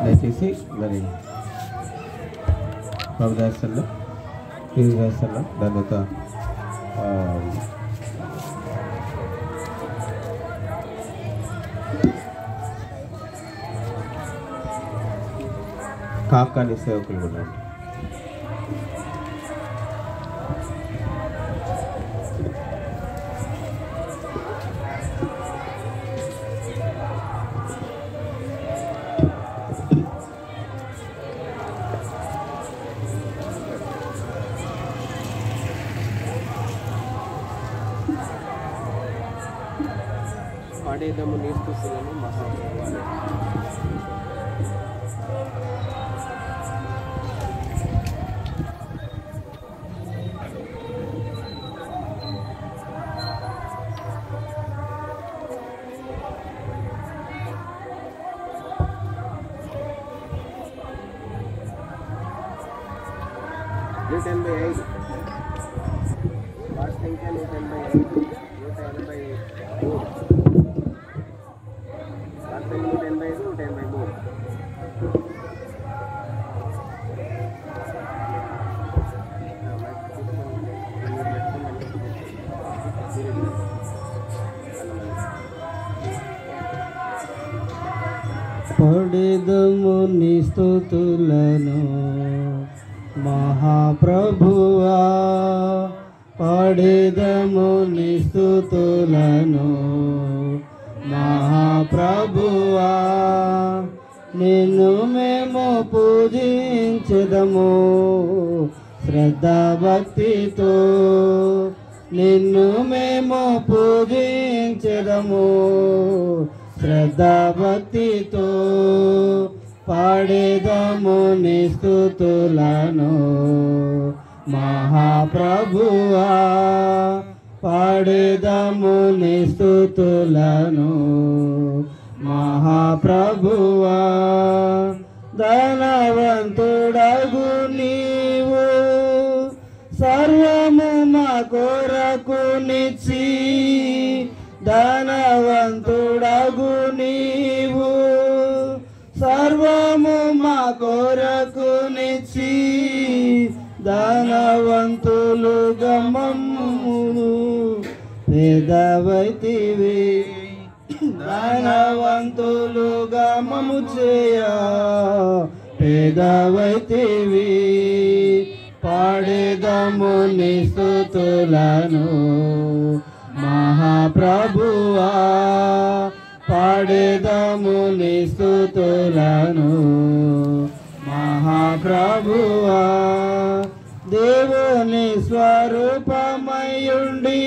దయచేసి మరి ప్రభుదాసంలో ఫీజు వేస్తున్నాం. దాని యొక్క కాకాని సేవకులు కూడా పాడేదము నీ స్తుతులను మహాప్రభువా. పాడేదము నీ స్తుతులను మహాప్రభువా, పాడేదము నీ స్తుతులను మహాప్రభువా. నిన్ను మేము పూజించెదము శ్రద్ధాభక్తితో, నిన్ను మేము పూజించెదము శ్రద్ధాభక్తితో. పాడేదము నీ స్తుతులను మహాప్రభువా, పాడేదము నీ స్తుతులను మహాప్రభువా. ధనవంతుడగు నీవు సర్వము మా కొరకు నిచ్చి, ధనవంతుడగు నీవు సర్వము మా కొరకు నిచ్చి, ధనవంతులుగా మమ్ము పేదవైతివి, ధనవంతులుగా మమ్ము చేయ పేదవైతివి. పాడేదము నీ స్తుతులను మహాప్రభువా, పాడేదము నీ స్తుతులను మహాప్రభువా. దేవుని స్వరూపమయుండి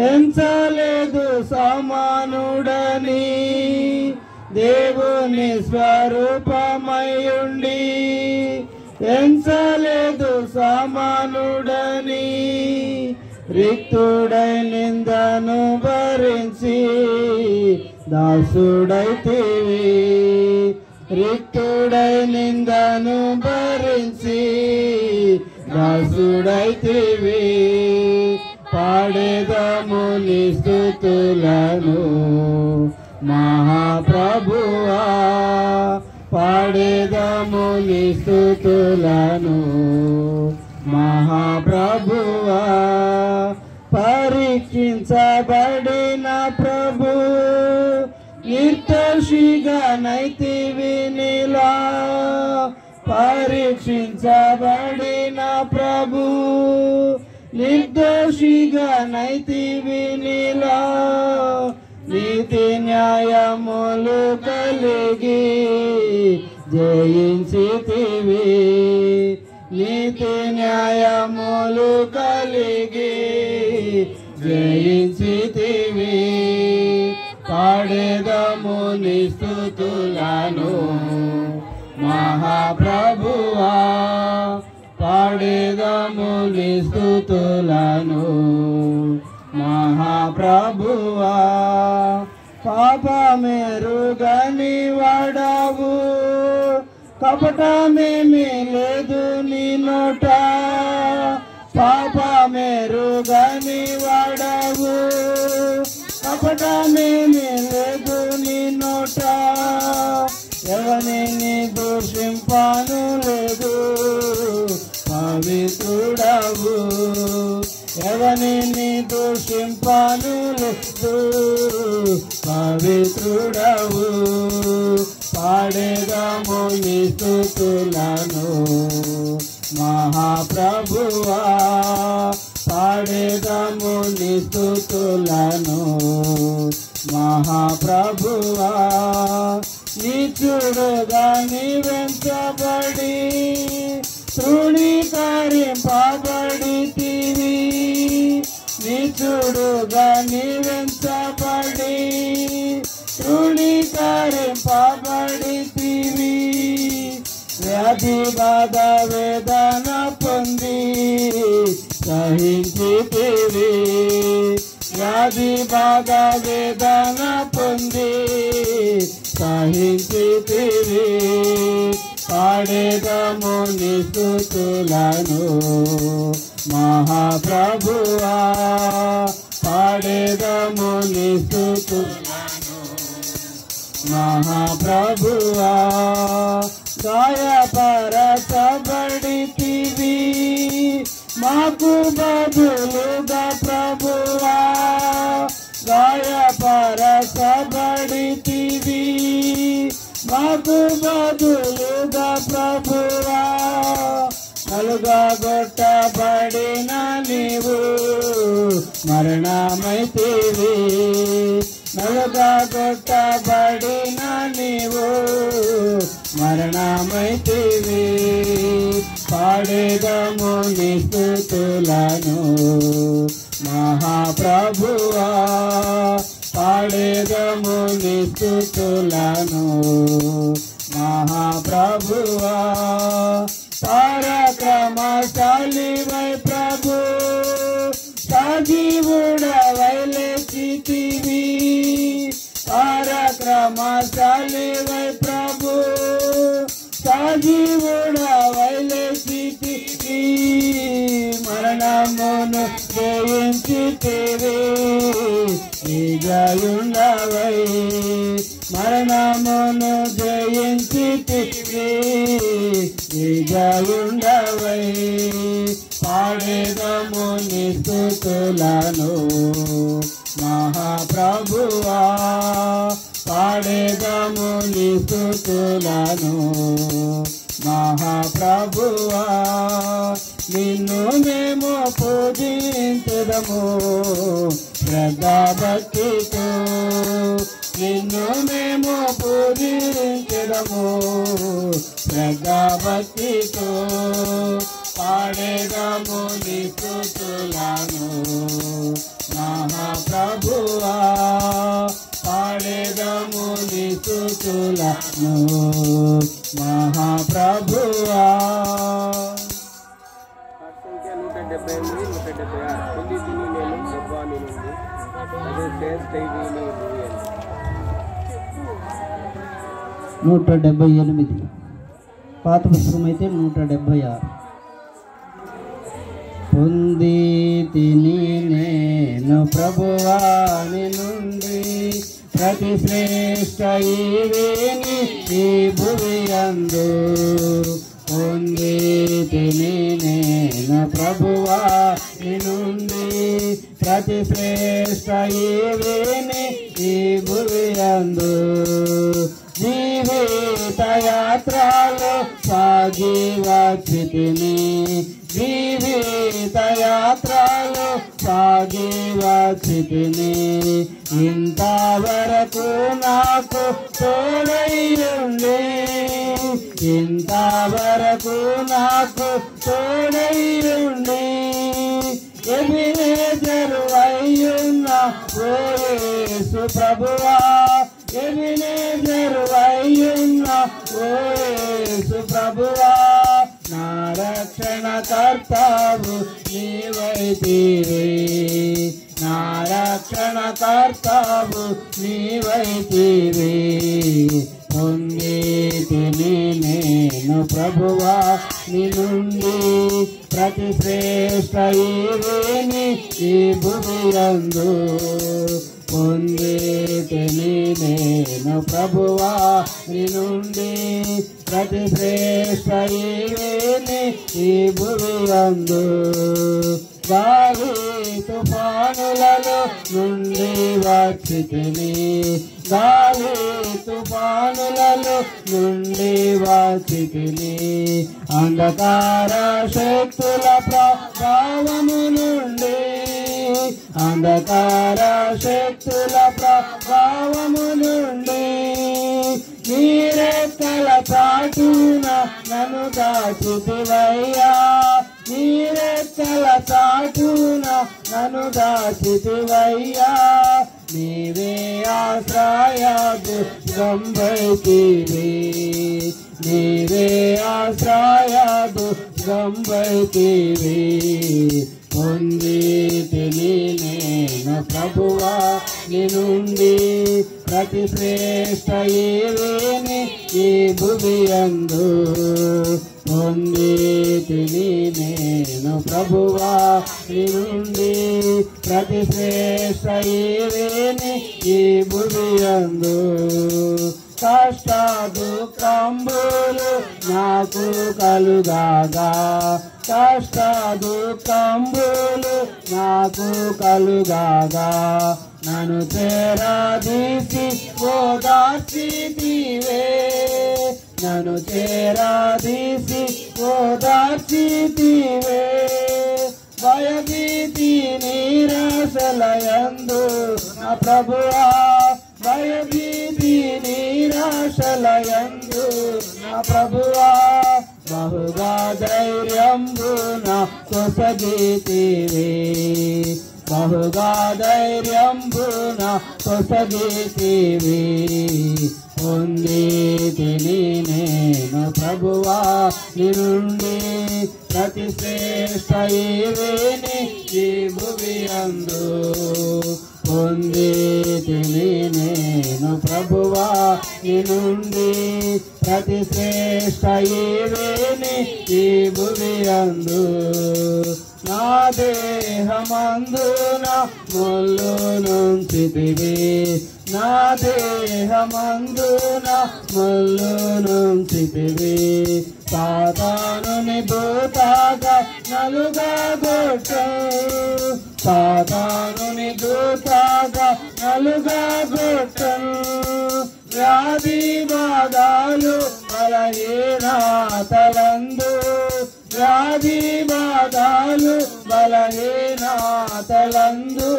ఎంచలేదు సమానుడని, దేవుని స్వరూపమయుండి ఎంచలేదు సమానుడని. రిక్తుడై నిందను భరించి దాసుడైతివి, రిక్తుడై నిందను భరించి దాసుడైతివి. పాడేదము నీ స్తుతులను మహాప్రభువా, పాడేదము నీ స్తుతులను మహాప్రభువా. పరీక్షించబడిన ప్రభు నిర్దోషిగా నైతివి నీలా, పరీక్షించబడిన ప్రభు నిర్దోషిగా నైతివి నీలా. నీతి న్యాయములు కలిగి జయించితివి, నీతి న్యాయములు కలిగి జయించితివి. పాడేదము నీ స్తుతులను మహాప్రభువా, పాడేదము నీ స్తుతులను మహాప్రభువా. పాపమెరుగని వాడవు, కపటమేమీ లేదు నీ నోట, పాపమెరుగని వాడవు, కపటమేమీ లేదు నీ నోట. ఎవని పాను లేదు, పవిత్రుడవు. ఎవరిని దూషింపాను లేదు, పవిత్రుడవు. పాడేదాము నీ స్తుతులను మహాప్రభువా, పాడేదాము నీ స్తుతులను మహాప్రభువా. నీచుడుగా నీ వెంచబడి తృణీకరింపబడితివి, నీచుడుగా నీ వెంచబడి తృణీకరింపబడితివి. వ్యాధి బాధ వేదన పొంది సహించితివి, వ్యాధి బాధ వేదన పొంది సహించితివి. పాడేదము నీ స్తుతులను మహాప్రభువా, పాడేదము నీ స్తుతులను మహాప్రభువా. గాయపరచబడితివి మాకు బదులుగా ప్రభువా, గాయపరచబడితివి మాకు బదులుగా ప్రభువా. నలుగగొట్టబడిన నీవు మరణమైతివి, నలుగగొట్టబడిన నీవు మరణమైతివి. పాడేదము నీ స్తుతులను మహాప్రభువా, పాడేదము నీ స్తుతులను మహాప్రభువా. పరాక్రమశాలివై ప్రభు, సజీవుడవై లేచితివి, పరాక్రమశాలివై ప్రభు, సజీవుడవై లేచితివి. మరణమును జయించితివి, విజయుండవై మరణమును జయించితివి, విజయుండవై. పాడేదము నీ స్తుతులను మహాప్రభువా, పాడేదము నీ స్తుతులను మహాప్రభువా. నిన్ను మేము పూజించెదము శ్రద్ధాభక్తితో, నిన్ను మేము పూజించెదము శ్రద్ధాభక్తితో. పాడేదము నీ స్తుతులను మహాప్రభువా, పాడేదము నీ స్తుతులను మహాప్రభువా. సంఖ్య 178, 176. పొంది తిని నేను ప్రభువాని నుండి అదే చేస్తేవి నీ భూయని. 178 పాత పుస్తకం అయితే 176. పొంది తిని నేను ప్రభువాని నుండి ప్రతి శ్రేష్ఠ ఈవేని ఈ భువి యందు. పొంది తిని నేను ప్రభువాని నుండి ప్రతి శ్రేష్ఠ ఈవేని ఈ భువి యందు. జీవిత యాత్రలో సాగి వచ్చితిని, జీవిత యాత్రలో సాగి వచ్చితిని. ఇంతవరకు నాకు తోడైయుండి, ఇంతవరకు నాకు తోడైయుండి. ఎబినేజరు అయ్యున్న ఓ యేసు ప్రభువా, ఎబినేజరు అయ్యున్న ఓ యేసు ప్రభువా. నా రక్షణ కర్తావు నీవైతివి, నా రక్షణ కర్తావు నీవైతివి. పొంది తిని నేను ప్రభువా నీ నుండి ప్రతి శ్రేష్ఠ ఈవేని ఈ భూమి యందు. పొంది తిని నేను నేను ప్రభువా నీ నుండి ప్రతి శ్రేష్ఠ ఈవేని ఈ భూమి యందు గాలి తుఫానులలో నుండి వచ్చితిని గాలి తుఫానులలో నుండి వచ్చితిని అంధకార శక్తుల ప్రభావము నుండి అంధకార శక్తుల ప్రభావము నుండి నీరెక్కల చాటున నన్ను దాచితివయ్యా నీరెక్కల చాటున నన్ను దాచితివయ్యా నీవే ఆశ్రయదుర్గంబైతివి నీవే ఆశ్రయదుర్గంబైతివి పొందితిని నేను ప్రభువా నీ నుండి ప్రతి శ్రేష్ఠ ఈవేని ఈ భూమి యందు పొందితిని నేను ప్రభువా నీ నుండి ప్రతి శ్రేష్ఠ ఈవేని ఈ భూమి యందు కష్ట దుఃఖంబులు నాకు కలుగాగా కష్ట దుఃఖంబులు నాకు కలుగాగా నన్ను చేరదీసి ఓదార్చితివే నన్ను చేరదీసి ఓదార్చితివే భయభీతి నిరాశలయందు నా ప్రభువా భయభీతి నిరాశలయందు నా ప్రభువా బహుగా ధైర్యంబున కొసగితివే బహుగా ధైర్యంబున కొసగితివే పొందితిని నేను ప్రభువా నీ నుండి ప్రతి శ్రేష్ఠ ఈవేని ఈ భూమి యందు పొందితిని నేను ప్రభువా నీ నుండి ప్రతి శ్రేష్ఠ ఈవేని ఈ భూమి యందు నా దేహమందున ముళ్ళు నుంచితివి నా దేహమందున ముళ్ళు నుంచితివి సాతానుని దూతగా నలుగగొట్టు సాతానుని దూతగా నలుగగొట్టు వ్యాధి బాధలు బలహీనతలందు వ్యాధి బాధలు బలహీనతలందు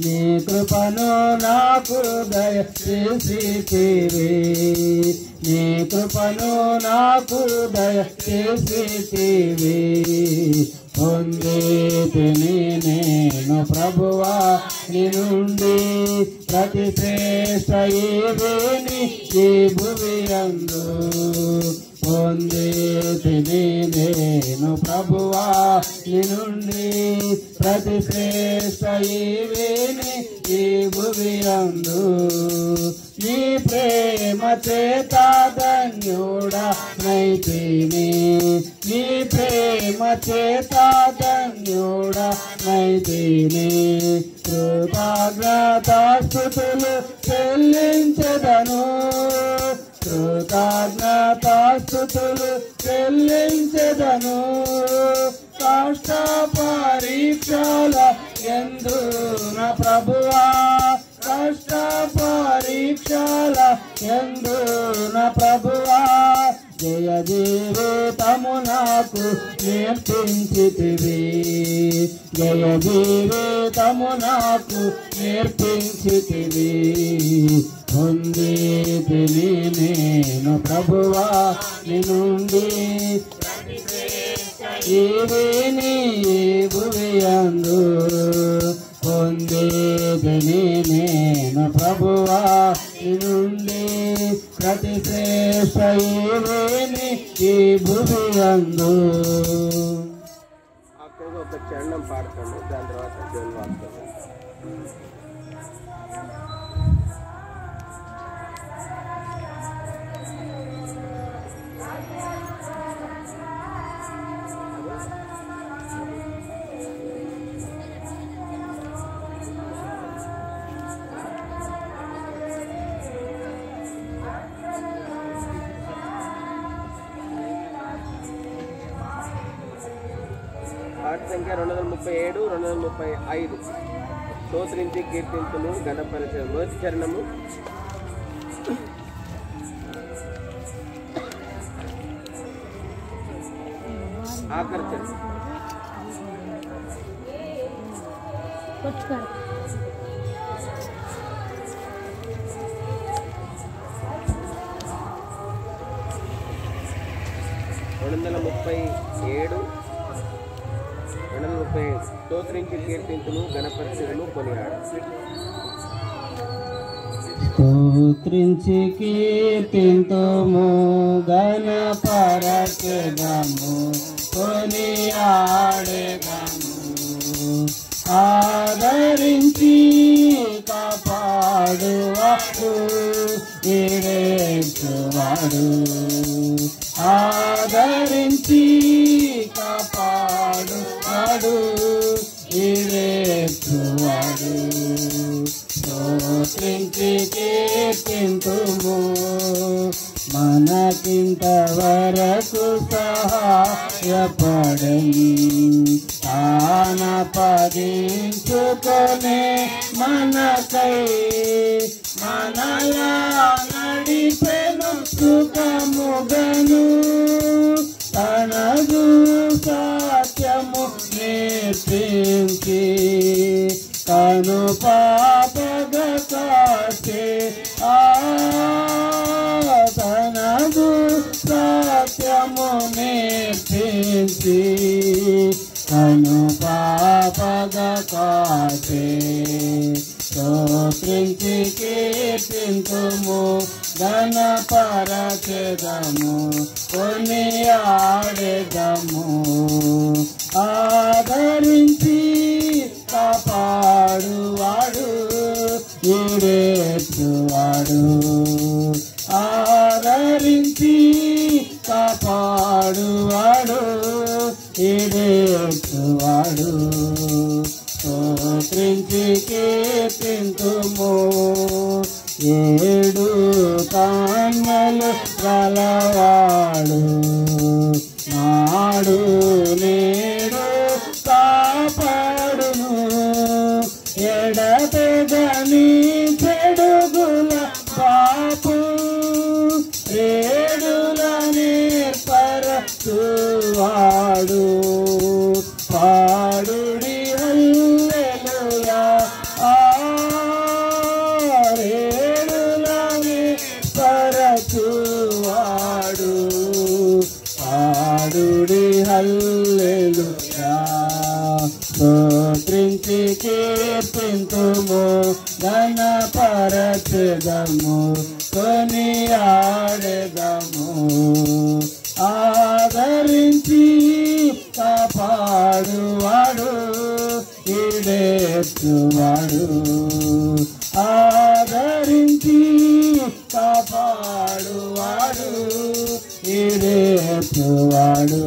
నీ కృపను నాకు దయచేసితివి నీ కృపను నాకు దయచేసితివి పొందితిని నేను ప్రభువా నీ నుండి ప్రతి శ్రేష్ఠ ఈవేని ఈ భూమి యందు పొందితిని నేను ప్రభువా నీ నుండి ప్రతి శ్రేష్ఠ ఈవేని ఈ భూమి యందు నీ ప్రేమ చేత ధన్యుడా నైతిని నీ ప్రేమ చేత ధన్యుడా నైతిని కృతజ్ఞతాస్తుతులు చెల్లించెదను కృతజ్ఞతాస్తుతులు చెల్లించెదను కష్ట పరీక్షల యందు నా ప్రభువా కష్ట పరీక్షల యందు నా ప్రభువా జయ జీవితము నాకు నేర్పించితివి జయ జీవితము నాకు నేర్పించితివి పొందితిని నేను ప్రభువా నీ నుండి ఈవేని భూమి యందు పొందితిని నేను ప్రభువా నీ నుండి ప్రతి శ్రేష్ఠ ఈవేని ఈ భూమి యందు అక్కడ ఒక చరణం పాడతాను దాని తర్వాత దేవుని వాక్యం సంఖ్య 237, 235. స్తోత్రించి కీర్తించును ఘనపరచు. మొదటి చరణము. ఆఖరి చరణం. స్తోత్రించి కీర్తించును ఘనపరచును కొనియాడు. స్తోత్రించి కీర్తింతుము ఘనపరచెదము కొనియాడెదము. ఆదరించి కాపాడువాడు ఈడేచువాడు. ఆదరించి కాపాడువాడు ఈడేచువాడు. స్తోత్రించి కీర్తింతుము మనకింతవరకు సహాయపడని తాన పదించుకొనే మనకై మనలా నడిపెను సుఖముగను. తనదు సత్యము నేర్పించి కను పాపగ కాచే తనదు సత్యము నేర్పించి కను పాపగ కాచే. స్తోత్రించి కీర్తింతుము ఘనపరచెదము కొనియాడెదము. ఆదరించి కాపాడువాడు ఈడేచువాడు. ఆదరించి కాపాడువాడు ఈడేచువాడు. స్తోత్రించి కీర్తింతుము ఏడు కన్నులు గలవాడు నాడు నేడు కాపాడును. ఎడతెగని చెడుగుల పాపు రేడుల నేర్పరచువాడు. పాడుడి హల్లెలూయా రేడుల నేర్పరచువాడు. పాడుడి హల్లెలూయా. స్తోత్రించి కీర్తింతుము ఘనపరచెదము కొనియాడెదము. ఆదరించి కాపాడువాడు ఈడేచువాడు. ఆదరించి కాపాడువాడు ఈడేచువాడు.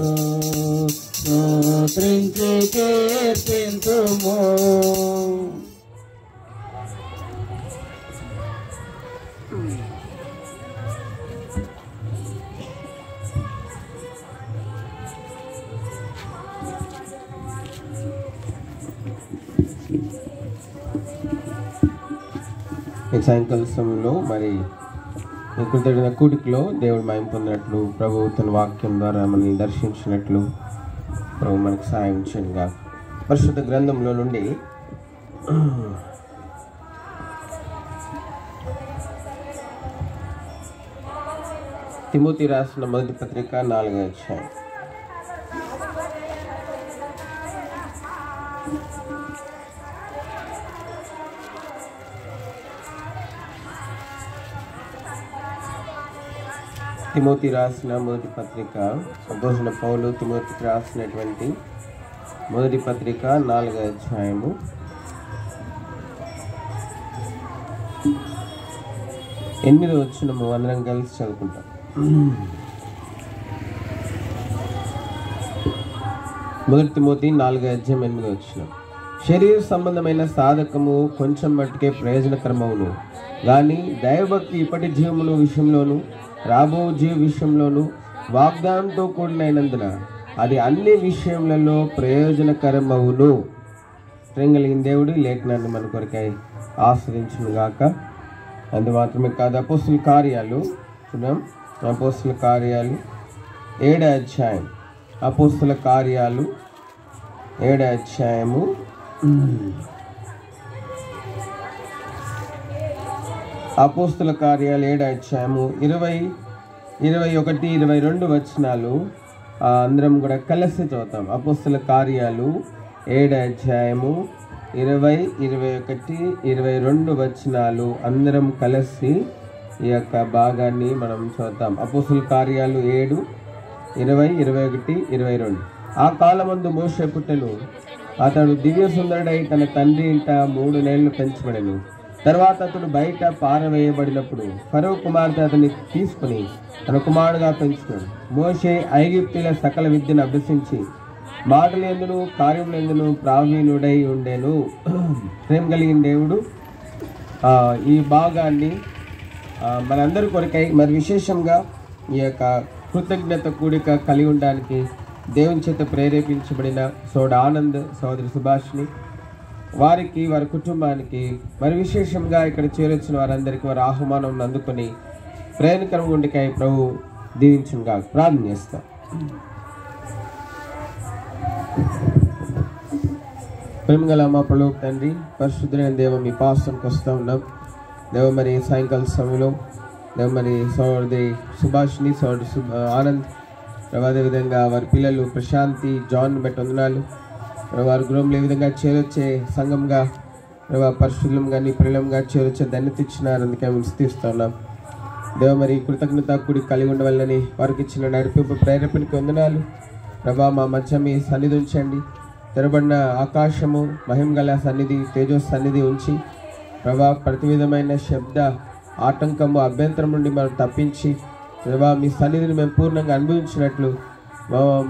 స్తోత్రించి కీర్తింతుము. ఈ సాయంకాల సమయంలో మరి కృతజ్ఞత కూడికలో దేవుడు మహిమ పొందినట్లు ప్రభువు తన వాక్యం ద్వారా మనల్ని దర్శించినట్లు ప్రభు మనకు సాయం చేయగా. పరిశుద్ధ గ్రంథంలో నుండి తిమోతి రాసిన మొదటి పత్రిక 4వ అధ్యాయం. తిమోతి రాసిన మొదటి పత్రిక, సంతోషణ పౌలు తిమోతికి రాసినటువంటి మొదటి పత్రిక 4వ అధ్యాయము 8వ వచనము అందరం కలిసి చదువుకుంటాం. మొదటి తిమోతి 4వ అధ్యాయం 8వ వచనం. శరీర సంబంధమైన సాధకము కొంచెం మట్టుకే ప్రయోజనకరమవును, కానీ దైవభక్తి ఇప్పటి జీవమును విషయంలోను రాబో జీవ విషయంలోను వాగ్దానంతో కూడినైనందున అది అన్ని విషయములలో ప్రయోజనకరమవును. ప్రేమ కలిగిన దేవుడు ఈ లేఖనాన్ని మన కొరకై ఆస్వాదించును గాక. అందు మాత్రమే కాదు, అపోస్తుల కార్యాలు చూద్దాం. అపోస్తుల కార్యాలు 7వ అధ్యాయం. అపోస్తుల కార్యాలు 7వ అధ్యాయము 20, 21, 22 వచనాలు అందరం కూడా కలిసి చదువుతాం. అపోస్తుల కార్యాలు 7వ అధ్యాయము 20, 21, 22 వచనాలు అందరం కలిసి ఈ యొక్క భాగాన్ని మనం చదువుతాం. అపోస్తుల కార్యాలు 7, 20, 21, 22. ఆ కాలమందు మోషే పుట్టెను. అతడు దివ్య సుందరుడై తన తండ్రి ఇంట 3 నెలలు పెంచబడెను. తర్వాత అతడు బయట పారవేయబడినప్పుడు ఫరో కుమార్తె అతన్ని తీసుకుని తన కుమారుడుగా పెంచుతాడు. మోషే ఐగుప్తుల సకల విద్యను అభ్యసించి మాటలందును కార్యములందును ప్రావీణుడై ఉండెను. ప్రేమ కలిగిన దేవుడు ఈ భాగాన్ని మనందరి కొరకై మరి విశేషంగా ఈ యొక్క కృతజ్ఞత కూడిక కలిగి ఉండడానికి దేవుని చేత ప్రేరేపించబడిన సోదరుడు ఆనంద్, సోదరి సుభాష్ని, వారికి వారి కుటుంబానికి మరి విశేషంగా ఇక్కడ చేరొచ్చిన వారందరికీ వారి ఆహ్వానం అందుకొని ప్రయాణకరం గుండికై ప్రభు దీవించుగా ప్రార్థన చేస్తాం. ప్రేమగల మా ప్రభు తండ్రి, పరిశుద్ధులైన దేవ మీ పాసనకు వస్తూ ఉన్నాం. దేవ మరి సాయంకాల సమయంలో దేవ మరి సోదరి సుభాష్ని, సోదరుడు ఆనంద్, అదేవిధంగా వారి పిల్లలు ప్రశాంతి, జాన్ బట్టి వందనాలు. వారి గృహంలో ఏ విధంగా చేరొచ్చే సంఘంగా పరిశుద్ధంగా నీ ప్రియులంగా చేరొచ్చే ధన్యత ఇచ్చినారు. అందుకే మేము స్తుతిస్తున్నాం దేవ. మరి కృతజ్ఞత కూడి కలిగి ఉండవాలని వారికి ఇచ్చిన నడిపింపు ప్రేరేపణకి వందనాలు ప్రభా. మా మధ్య మీ సన్నిధి ఉంచండి. తెరబడిన ఆకాశము, మహిమ గల సన్నిధి, తేజో సన్నిధి ఉంచి ప్రభా ప్రతి విధమైన శబ్ద ఆటంకము, అభ్యంతరం నుండి మనం తప్పించి ప్రభా మీ సన్నిధిని మేము పూర్ణంగా అనుభవించినట్లు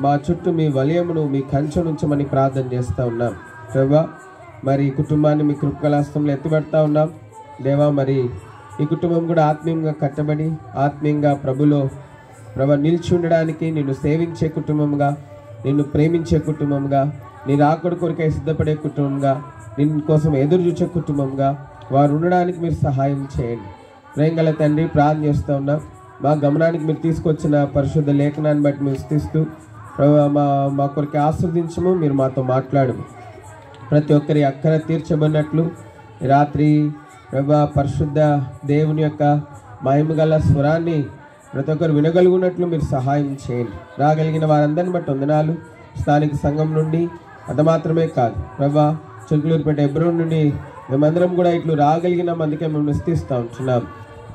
మా చుట్టూ మీ వలయమును, మీ కంచె నుంచమని ప్రార్థన చేస్తూ ఉన్నాం ప్రభా. మరి ఈ కుటుంబాన్ని మీ కృపకలాస్తంలో ఎత్తిపెడతా ఉన్నాం దేవా. మరి ఈ కుటుంబం కూడా ఆత్మీయంగా కట్టబడి ఆత్మీయంగా ప్రభులో ప్రభా నిలిచి ఉండడానికి, నిన్ను సేవించే కుటుంబంగా, నిన్ను ప్రేమించే కుటుంబంగా, నీ రాకడ కొరకై సిద్ధపడే కుటుంబంగా, నిన్ను కోసం ఎదురు చూసే కుటుంబంగా వారు ఉండడానికి మీరు సహాయం చేయండి. ప్రేమగల తండ్రి, ప్రార్థన చేస్తూ ఉన్నాం. మా గమనానికి మీరు తీసుకొచ్చిన పరిశుద్ధ లేఖనాన్ని బట్టి మేము స్తుతిస్తూ మా కొరికి ఆస్వాదించము, మీరు మాతో మాట్లాడము. ప్రతి ఒక్కరి అక్కర తీర్చబడినట్లు రాత్రి ప్రభా పరిశుద్ధ దేవుని యొక్క మహిమగల స్వరాన్ని ప్రతి ఒక్కరు వినగలుగున్నట్లు మీరు సహాయం చేయండి. రాగలిగిన వారందరిని బట్టి వందనాలు. స్థానిక సంఘం నుండి అంత మాత్రమే కాదు ప్రభా, చిలుకలూరుపేట ఎబ్రోన్ నుండి మేమందరం కూడా ఇట్లు రాగలిగినాం. అందుకే మేము స్తుతిస్తూ ఉంటున్నాం.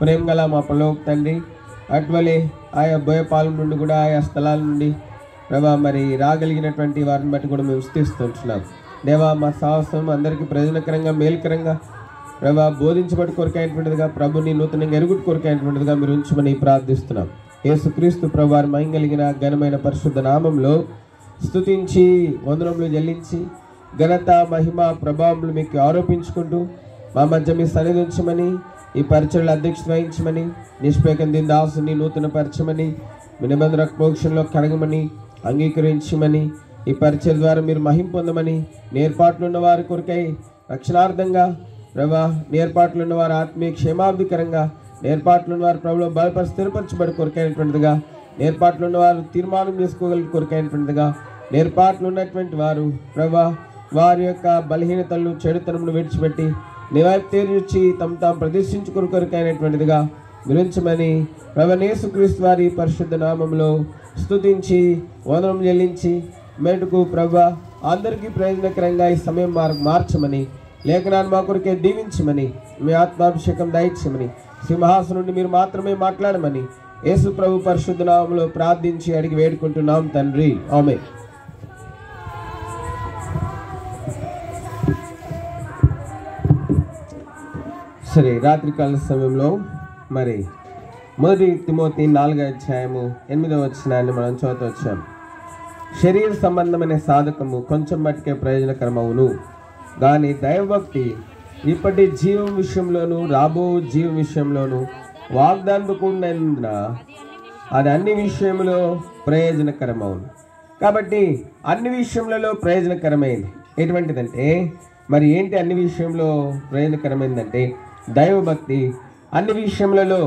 ప్రేమ గల మా పరలోక తండ్రి, అటువలే ఆయా బోయపాలెం నుండి కూడా ఆయా స్థలాల నుండి ప్రభా మరి రాగలిగినటువంటి వారిని బట్టి కూడా మేము స్తుతిస్తుంటున్నాం దేవా. మా సాహసం అందరికీ ప్రయోజనకరంగా, మేలుకరంగా ప్రభా బోధించబడి కొరకైనటువంటిదిగా, ప్రభుని నూతనంగా ఎరుగుటి కొరకైనటువంటిదిగా మీరు ఉంచమని ప్రార్థిస్తున్నాం. యేసుక్రీస్తు ప్రభు వారి మహిమ కలిగిన ఘనమైన పరిశుద్ధ నామంలో స్తుతించి వందనములు చెల్లించి ఘనత, మహిమ, ప్రభావములు మీకు ఆరోపించుకుంటూ మా మధ్య మీ సన్నిధి ఉంచమని, ఈ పరిచయలు అధ్యక్షత వహించమని, నిష్పేకం దీని దాసుని నూతన పరిచయమని, మీ నిబంధన మోక్షంలో కడగమని, అంగీకరించమని, ఈ పరిచయ ద్వారా మీరు మహిమ పొందమని, నేర్పాట్లు ఉన్న వారి కొరకై రక్షణార్థంగా ప్రభా, నేర్పాట్లు ఉన్న వారు ఆత్మీయ క్షేమాభికరంగా, నేర్పాట్లు ఉన్న వారు ప్రభులో బలపరి స్థిరపరచబడి కొరకైనటువంటిదిగా, నేర్పాట్లు ఉన్న వారు తీర్మానం చేసుకోగల కొరకైనటువంటిదిగా, నేర్పాట్లు ఉన్నటువంటి వారు ప్రభా వారి యొక్క బలహీనతలను, చెడుతనమును విడిచిపెట్టి నివైపు తీర్చి తమ తాము ప్రదర్శించుకుని కొరకైనటువంటిదిగా గురించమని ప్రభు యేసుక్రీస్తు వారి పరిశుద్ధ నామంలో స్తుతించి వందనం చెల్లించి మేటుకు ప్రభా అందరికీ ప్రయోజనకరంగా ఈ సమయం మార్చమని, లేఖనాన్ని మా కొరకే దీవించమని, మీ ఆత్మాభిషేకం దయచమని, సింహాసనం నుండి మీరు మాత్రమే మాట్లాడమని యేసు ప్రభు పరిశుద్ధ నామంలో ప్రార్థించి అడిగి వేడుకుంటున్నాం తండ్రి, ఆమేన్. సరే, రాత్రికాల సమయంలో మరి 1 తిమోతి 4వ అధ్యాయము 8వ వచనాన్ని మనం చదువుతాం. శరీర సంబంధమైన సాధకము కొంచెం మట్టుకే ప్రయోజనకరమవును, కానీ దైవభక్తి ఇప్పటి జీవం విషయంలోనూ రాబో జీవం విషయంలోనూ వాగ్దానం కూడినందున అది అన్ని విషయంలో ప్రయోజనకరమవును. కాబట్టి అన్ని విషయములలో ప్రయోజనకరమైంది. ఎటువంటిదంటే మరి ఏంటి అన్ని విషయంలో ప్రయోజనకరమైందంటే దైవభక్తి. అన్ని విషయములలో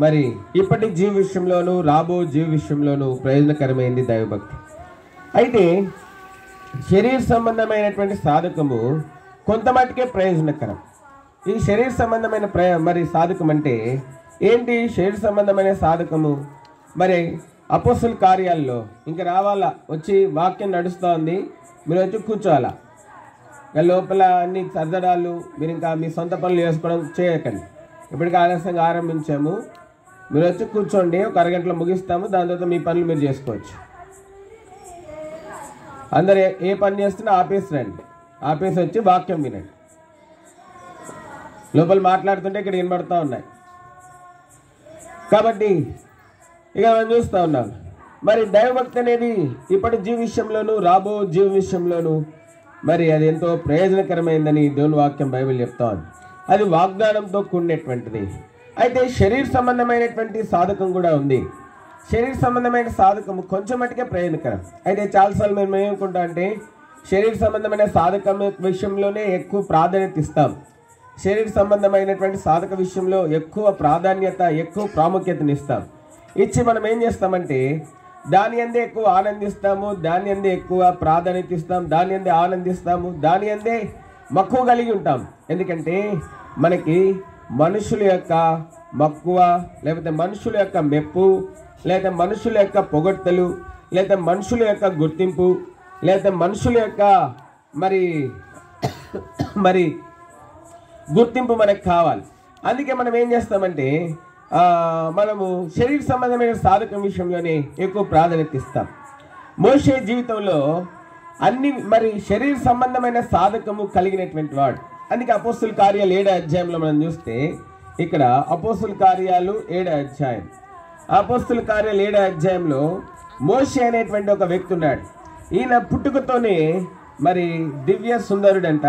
మరి ఇప్పటి జీవ విషయంలోనూ రాబో జీవ విషయంలోనూ ప్రయోజనకరమైంది దైవభక్తి. అయితే శరీర సంబంధమైనటువంటి సాధకము కొంత మటుకే ప్రయోజనకరం. ఈ శరీర సంబంధమైన మరి సాధకం అంటే ఏంటి? శరీర సంబంధమైన సాధకము మరి అపోస్తల కార్యాల్లో ఇంకా రావాలా, వచ్చి వాక్యం నడుస్తూ ఉంది, మీరు వచ్చి కూర్చోవాలా. లోపల అన్ని సర్దడాలు మీరు ఇంకా మీ సొంత పనులు చేసుకోవడం చేయకండి. ఇప్పటికీ ఆలస్యంగా ఆరంభించాము, మీరు వచ్చి కూర్చోండి, ఒక అరగంటలో ముగిస్తాము, దాని తర్వాత మీ పనులు మీరు చేసుకోవచ్చు. అందరు ఏ పని చేస్తున్నా ఆపేసి రండి, ఆపేసి వచ్చి వాక్యం వినండి. లోపల మాట్లాడుతుంటే ఇక్కడ వినబడుతూ ఉన్నాయి. కాబట్టి ఇక మనం చూస్తూ ఉన్నాం మరి దైవభక్తి అనేది ఇప్పటి జీవ విషయంలోనూ రాబో జీవ విషయంలోనూ మరి అది ఎంతో ప్రయోజనకరమైందని దేవుని వాక్యం బైబిల్ చెప్తా ఉంది. అది వాగ్దానంతో కూడినటువంటిది. అయితే శరీర సంబంధమైనటువంటి సాధకం కూడా ఉంది. శరీర సంబంధమైన సాధకము కొంచెం మటుకే ప్రయోజనకరం. అయితే చాలాసార్లు మేము ఏమనుకుంటాం అంటే శరీర సంబంధమైన సాధకం విషయంలోనే ఎక్కువ ప్రాధాన్యత ఇస్తాం. శరీర సంబంధమైనటువంటి సాధక విషయంలో ఎక్కువ ప్రాధాన్యత, ఎక్కువ ప్రాముఖ్యతనిస్తాం. ఇచ్చి మనం ఏం చేస్తామంటే దాని అందే ఎక్కువ ఆనందిస్తాము, దాని అందే ఎక్కువ ప్రాధాన్యత ఇస్తాం, దాని అందే ఆనందిస్తాము, దాని అందే మక్కువ కలిగి ఉంటాం. ఎందుకంటే మనకి మనుషుల యొక్క మక్కువ, లేకపోతే మనుషుల యొక్క మెప్పు, లేదా మనుషుల యొక్క పొగడ్తలు, లేదా మనుషుల యొక్క గుర్తింపు, లేదా మనుషుల యొక్క మరి గుర్తింపు మనకు కావాలి. అందుకే మనం ఏం చేస్తామంటే మనము శరీర సంబంధమైన సాధకం విషయంలోనే ఎక్కువ ప్రాధాన్యత ఇస్తాం. మోషే జీవితంలో అన్ని మరి శరీర సంబంధమైన సాధకము కలిగినటువంటి వాడు. అందుకే అపోస్తుల కార్యాలు 7వ అధ్యాయంలో మనం చూస్తే, ఇక్కడ అపోస్తుల కార్యాలు 7వ అధ్యాయం, అపోస్తుల కార్యాలు 7వ అధ్యాయంలో మోషే అనేటువంటి ఒక వ్యక్తి ఉన్నాడు. ఈయన పుట్టుకతోనే మరి దివ్య సుందరుడంట.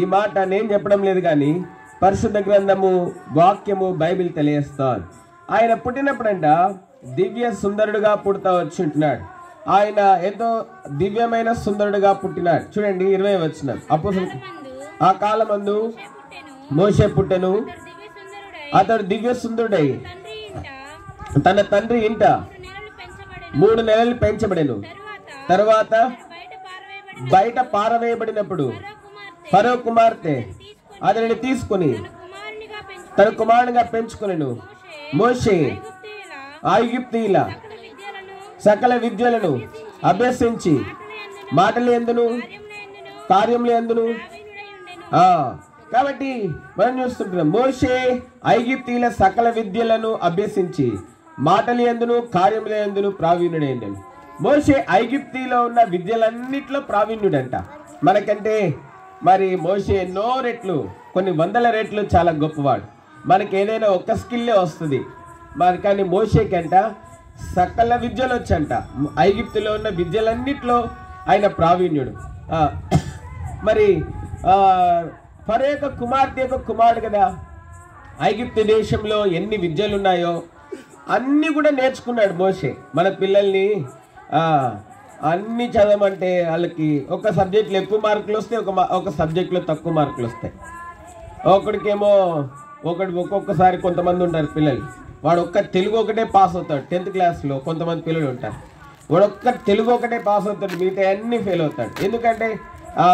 ఈ మాట నేను చెప్పడం లేదు కానీ పరిశుద్ధ గ్రంథము, వాక్యము, బైబిల్ తెలియస్తాను. ఆయన పుట్టినప్పుడంట దివ్య సుందరుడుగా పుడతా వచ్చి ఉంటున్నాడు. ఆయన ఎంతో దివ్యమైన సుందరుడుగా పుట్టినాడు. చూడండి 20వ వచనం. అపోస్తలుల ఆ కాలమందు మోషే పుట్టెను, అతడు దివ్య సుందరుడై తన తండ్రి ఇంట 3 నెలలు పెంచబడెను. తర్వాత బయట పారవేయబడినప్పుడు ఫరో కుమార్తె అతనిని తీసుకుని తన కుమారునిగా పెంచుకొనెను. మోషే ఐగుప్తీయుల సకల విద్యలను అభ్యసించి మాటలు ఎందును కార్యములు ఎందును. కాబట్టి మనం చూస్తుంటున్నాం మోషే ఐగుప్తీయుల సకల విద్యలను అభ్యసించి మాటలు ఎందును కార్యములు ఎందును ప్రావీణ్యుడైండని. మోషే ఐగుప్తీలో ఉన్న విద్యలన్నిట్లో ప్రావీణ్యుడంట. మనకంటే మరి మోషే ఎన్నో రెట్లు, కొన్ని వందల రెట్లు చాలా గొప్పవాడు. మనకి ఏదైనా ఒక్క స్కిల్లే వస్తుంది మరి, కానీ మోషేకంట సకల విద్యలు వచ్చంట. ఐగుప్తులో ఉన్న విద్యలన్నిట్లో ఆయన ప్రావీణ్యుడు. మరి ఫరో యొక్క కుమార్తె యొక్క కుమారుడు కదా. ఐగుప్తు దేశంలో ఎన్ని విద్యలు ఉన్నాయో అన్నీ కూడా నేర్చుకున్నాడు మోషే. మన పిల్లల్ని అన్నీ చదవమంటే వాళ్ళకి ఒక సబ్జెక్టులో ఎక్కువ మార్కులు వస్తాయి, ఒక సబ్జెక్టులో తక్కువ మార్కులు వస్తాయి. ఒకడికేమో ఒక్కొక్కసారి కొంతమంది ఉంటారు పిల్లలు, వాడు ఒక్క తెలుగు ఒకటే పాస్ అవుతాడు. 10th క్లాస్లో కొంతమంది పిల్లలు ఉంటారు, వాడు ఒక్క తెలుగు ఒకటే పాస్ అవుతాడు, మిగతా అన్నీ ఫెయిల్ అవుతాడు. ఎందుకంటే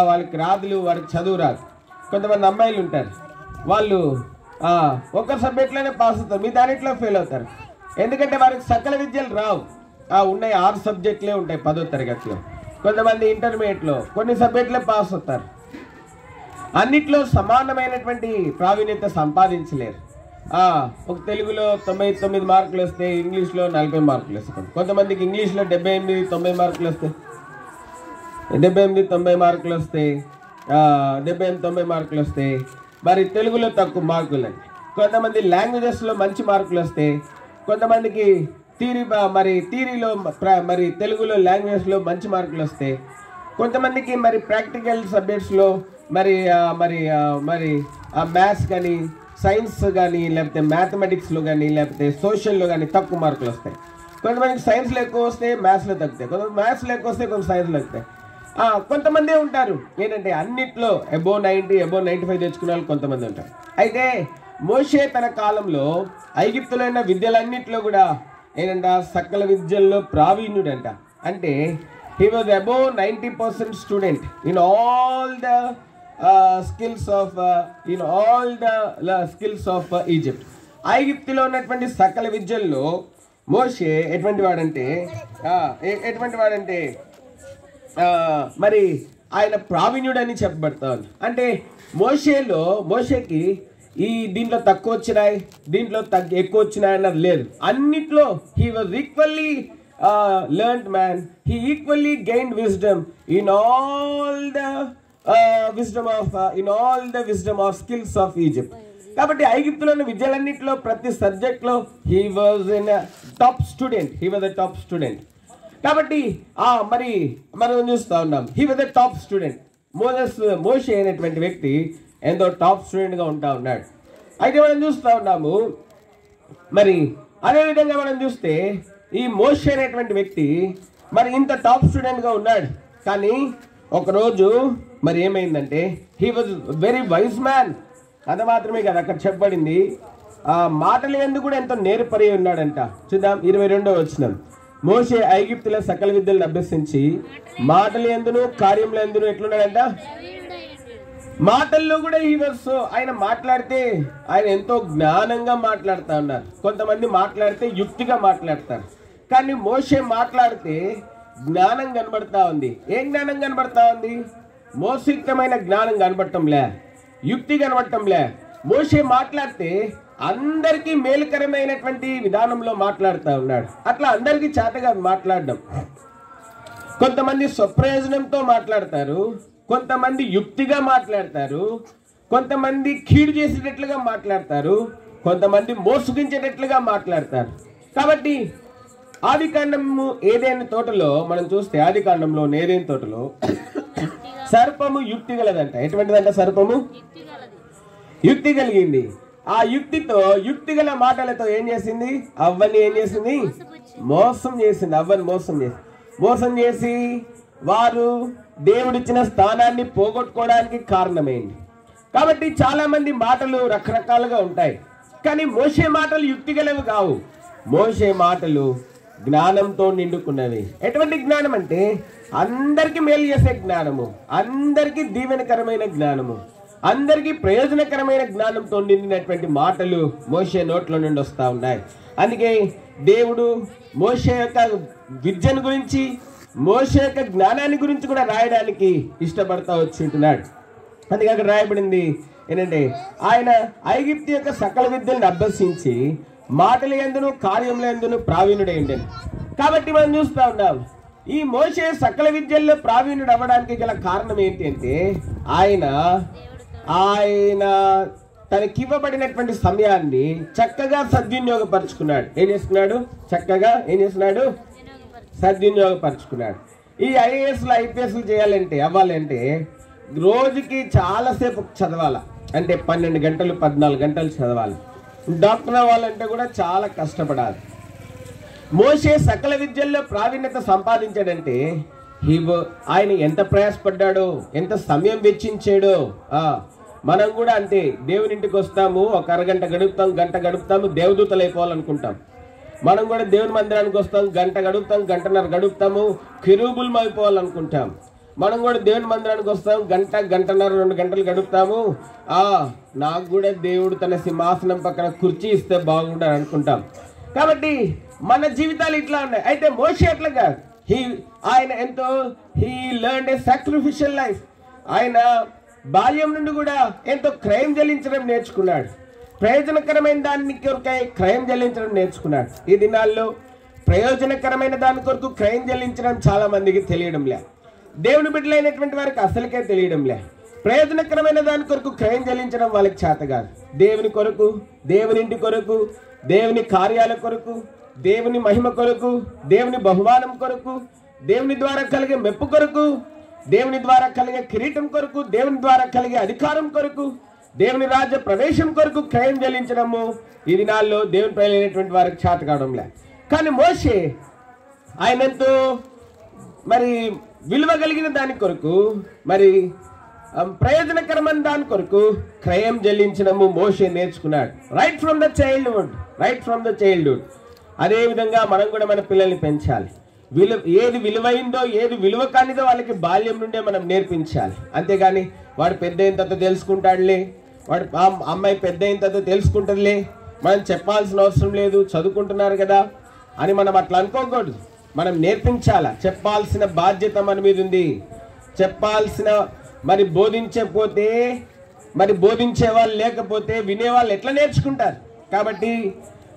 వాళ్ళకి రాదులు, వాడికి చదువు రాదు. కొంతమంది అమ్మాయిలు ఉంటారు, వాళ్ళు ఒక్క సబ్జెక్ట్లోనే పాస్ అవుతారు, మిగతా అన్నిట్లో ఫెయిల్ అవుతారు. ఎందుకంటే వారికి సకల విద్యలు రావు. ఉన్నాయి 6 సబ్జెక్టులే ఉంటాయి 10వ తరగతిలో. కొంతమంది ఇంటర్మీడియట్లో కొన్ని సబ్జెక్టులే పాస్ అవుతారు. అన్నిట్లో సమానమైనటువంటి ప్రావీణ్యత సంపాదించలేరు. ఒక తెలుగులో 99 మార్కులు వస్తాయి, ఇంగ్లీష్లో 40 మార్కులు వస్తాయి. కొంతమందికి ఇంగ్లీష్లో 78-90 మార్కులు వస్తాయి, 78-90 మార్కులు వస్తాయి, 70-90 మార్కులు వస్తాయి. మరి తెలుగులో తక్కువ మార్కులు. కొంతమంది లాంగ్వేజెస్లో మంచి మార్కులు వస్తాయి. కొంతమందికి థీరీలో మరి తెలుగులో లాంగ్వేజ్లో మంచి మార్కులు వస్తాయి. కొంతమందికి మరి ప్రాక్టికల్ సబ్జెక్ట్స్లో మరి మరి మరి మ్యాథ్స్ కానీ, సైన్స్ కానీ, లేకపోతే మ్యాథమెటిక్స్లో కానీ, లేకపోతే సోషల్లో కానీ తక్కువ మార్కులు వస్తాయి. కొంతమందికి సైన్స్లో ఎక్కువ వస్తే మ్యాథ్స్లో తగ్గుతాయి, కొంతమంది మ్యాథ్స్లో ఎక్కువ వస్తే కొంత సైన్స్లో తగ్గుతాయి. కొంతమంది ఉంటారు ఏంటంటే అన్నిట్లో అబోవ్ 90 అబోవ్ 95 తెచ్చుకునే వాళ్ళు కొంతమంది ఉంటారు. అయితే మోషే తన కాలంలో ఐగుప్తులో ఉన్న విద్యలన్నింటిలో కూడా ఏంటంట సకల విద్యల్లో ప్రావీణ్యుడంట. అంటే he was above 90% student in all the skills of Egypt. ఐగుప్తులో ఉన్నటువంటి సకల విద్యల్లో మోషే ఎటువంటి వాడంటే మరి ఆయన ప్రావీణ్యుడని చెప్పబడతాడు. అంటే మోషేకి ఈ దీంట్లో తక్కువ వచ్చినాయి, దీంట్లో ఎక్కువ వచ్చినాయి అన్నది లేదు. అన్నిట్లో he was equally learned man. He equally gained wisdom in all the wisdom of skills of Egypt. కాబట్టి ఐగుప్తులోని విద్యలన్నింటిలో ప్రతి సబ్జెక్ట్లో he was a top student. కాబట్టి మరి మనం చూస్తూ ఉన్నాం he was a top student. మోషే అనేటువంటి వ్యక్తి ఎంతో టాప్ స్టూడెంట్గా ఉంటా ఉన్నాడు. అయితే మనం చూస్తూ ఉన్నాము మరి అదేవిధంగా మనం చూస్తే ఈ మోషే అనేటువంటి వ్యక్తి మరి ఇంత టాప్ స్టూడెంట్గా ఉన్నాడు. కానీ ఒకరోజు మరి ఏమైందంటే he was very wise man. అది మాత్రమే కదా అక్కడ చెప్పబడింది, ఆ మాటలు ఎందుకు కూడా ఎంతో నేర్పరి ఉన్నాడంట. చూద్దాం 22వ వచనం. మోషే ఐగుప్తుల సకల విద్యలను అభ్యసించి మాటలు ఎందును కార్యములు ఎందును ఎట్లున్నాడంట. మాటల్లో కూడా ఆయన మాట్లాడితే ఆయన ఎంతో జ్ఞానంగా మాట్లాడుతూ ఉన్నారు. కొంతమంది మాట్లాడితే యుక్తిగా మాట్లాడతారు, కానీ మోషే మాట్లాడితే జ్ఞానం కనబడతా ఉంది. ఏం జ్ఞానం కనబడతా ఉంది? మోసయుక్తమైన జ్ఞానం కనబడటంలే, యుక్తి కనబడటంలే. మోషే మాట్లాడితే అందరికీ మేలుకరమైనటువంటి విధానంలో మాట్లాడుతూ ఉన్నాడు. అట్లా అందరికీ చేతగా మాట్లాడడం. కొంతమంది స్వప్రయోజనంతో మాట్లాడతారు, కొంతమంది యుక్తిగా మాట్లాడతారు, కొంతమంది కీడు చేసేటట్లుగా మాట్లాడతారు, కొంతమంది మోసగించేటట్లుగా మాట్లాడతారు. కాబట్టి ఆదికాండము ఏదైనా తోటలో మనం చూస్తే ఆదికాండంలో ఏదైనా తోటలో సర్పము యుక్తి గలదంట. ఎటువంటిదంట? సర్పము యుక్తి కలిగింది. ఆ యుక్తి గల మాటలతో ఏం చేసింది? అవ్వని మోసం చేసింది. అవ్వని మోసం చేసి వారు దేవుడిచ్చిన స్థానాన్ని పోగొట్టుకోవడానికి కారణమైంది. కాబట్టి చాలా మంది మాటలు రకరకాలుగా ఉంటాయి, కానీ మోషే మాటలు యుక్తిగలవి కావు. మోషే మాటలు జ్ఞానంతో నిండుకున్నవి. ఎటువంటి జ్ఞానం అంటే అందరికీ మేలు చేసే జ్ఞానము, అందరికీ దీవెనకరమైన జ్ఞానము, అందరికీ ప్రయోజనకరమైన జ్ఞానంతో నిండినటువంటి మాటలు మోషే నోట్లో నుండి వస్తూ ఉన్నాయి. అందుకే దేవుడు మోషే యొక్క విద్యను గురించి, మోషే యొక్క జ్ఞానాన్ని గురించి కూడా రాయడానికి ఇష్టపడతా వచ్చి ఉంటున్నాడు. అందుకే అక్కడ రాయబడింది ఏంటంటే ఆయన ఐగుప్తు యొక్క సకల విద్యలను అభ్యసించి మాటల యందును కార్యముల యందును ప్రావీణ్యుడై ఉండేది. కాబట్టి మనం చూస్తూ ఉన్నాం ఈ మోషే సకల విద్యల్లో ప్రావీణ్యుడు అవ్వడానికి గల కారణం ఏంటి అంటే ఆయన తనకివ్వబడినటువంటి సమయాన్ని చక్కగా సద్వినియోగపరుచుకున్నాడు. ఏం చేస్తున్నాడు? సద్వినియోగపరుచుకున్నాడు. ఈ ఐఏఎస్లు ఐపీఎస్లు అవ్వాలంటే రోజుకి చాలాసేపు చదవాలి. అంటే 12 గంటలు 14 గంటలు చదవాలి. డాక్టర్ అవ్వాలంటే కూడా చాలా కష్టపడాలి. మోషే సకల విద్యల్లో ప్రావీణ్యత సంపాదించాడంటే ఆయన ఎంత ప్రయాసపడ్డాడో, ఎంత సమయం వెచ్చించాడో. మనం కూడా అంతే. దేవుని ఇంటికి వస్తాము, ఒక అరగంట గడుపుతాం, గంట గడుపుతాము, దేవదూతలు అయిపోవాలనుకుంటాం. మనం కూడా దేవుని మందిరానికి వస్తాం, గంట గడుపుతాం, గంటన్నర గడుపుతాము, కెరూబులం అయిపోవాలనుకుంటాం. మనం కూడా దేవుని మందిరానికి వస్తాం, గంటన్నర 2 గంటలు గడుపుతాము. నాకు కూడా దేవుడు తన సింహాసనం పక్కన కుర్చీ ఇస్తే బాగుండని అనుకుంటాం. కాబట్టి మన జీవితాలు ఇట్లా ఉన్నాయి. అయితే మోషే అట్లా కాదు. ఆయన he learned A sacrificial life. ఆయన బాల్యం నుండి కూడా ఎంతో క్రయం చెల్లించడం నేర్చుకున్నాడు. ప్రయోజనకరమైన దాని కొరకై క్రయం చెల్లించడం నేర్చుకున్నాడు. ఈ దినాల్లో ప్రయోజనకరమైన దాని కొరకు క్రయం చెల్లించడం చాలా మందికి తెలియడం లే. దేవుని బిడ్డలైనటువంటి వారికి అసలుకే తెలియడం లే. ప్రయోజనకరమైన దాని కొరకు క్రయం చెల్లించడం వాళ్ళకి చేత కాదు. దేవుని కొరకు, దేవుని ఇంటి కొరకు, దేవుని కార్యాల కొరకు, దేవుని మహిమ కొరకు, దేవుని బహుమానం కొరకు, దేవుని ద్వారా కలిగే మెప్పు కొరకు, దేవుని ద్వారా కలిగే కిరీటం కొరకు, దేవుని ద్వారా కలిగే అధికారం కొరకు, దేవుని రాజ్య ప్రవేశం కొరకు క్రయం చెల్లించడము ఈ దినాల్లో దేవుని ప్రజలైనటువంటి వారికి చేత కావడం లే. కానీ మోషే ఆయన ఎంతో మరి విలువ కలిగిన దాని కొరకు, మరి ప్రయోజనకరమైన దాని కొరకు క్రయం చెల్లించడము మోషే నేర్చుకున్నాడు. Right from the childhood. అదేవిధంగా మనం కూడా మన పిల్లల్ని పెంచాలి. ఏది విలువైందో ఏది విలువ కానిదో వాళ్ళకి బాల్యం నుండే మనం నేర్పించాలి. అంతేగాని వాడు పెద్ద అయిన తర్వాత తెలుసుకుంటాడులే, వాడు అమ్మాయి పెద్ద అయిన తర్వాత తెలుసుకుంటుందిలే, మనం చెప్పాల్సిన అవసరం లేదు, చదువుకుంటున్నారు కదా అని మనం అట్లా అనుకోకూడదు. మనం నేర్పించాలా. చెప్పాల్సిన బాధ్యత మన మీద ఉంది. చెప్పాల్సిన మరి బోధించే వాళ్ళు లేకపోతే వినేవాళ్ళు ఎట్లా నేర్చుకుంటారు? కాబట్టి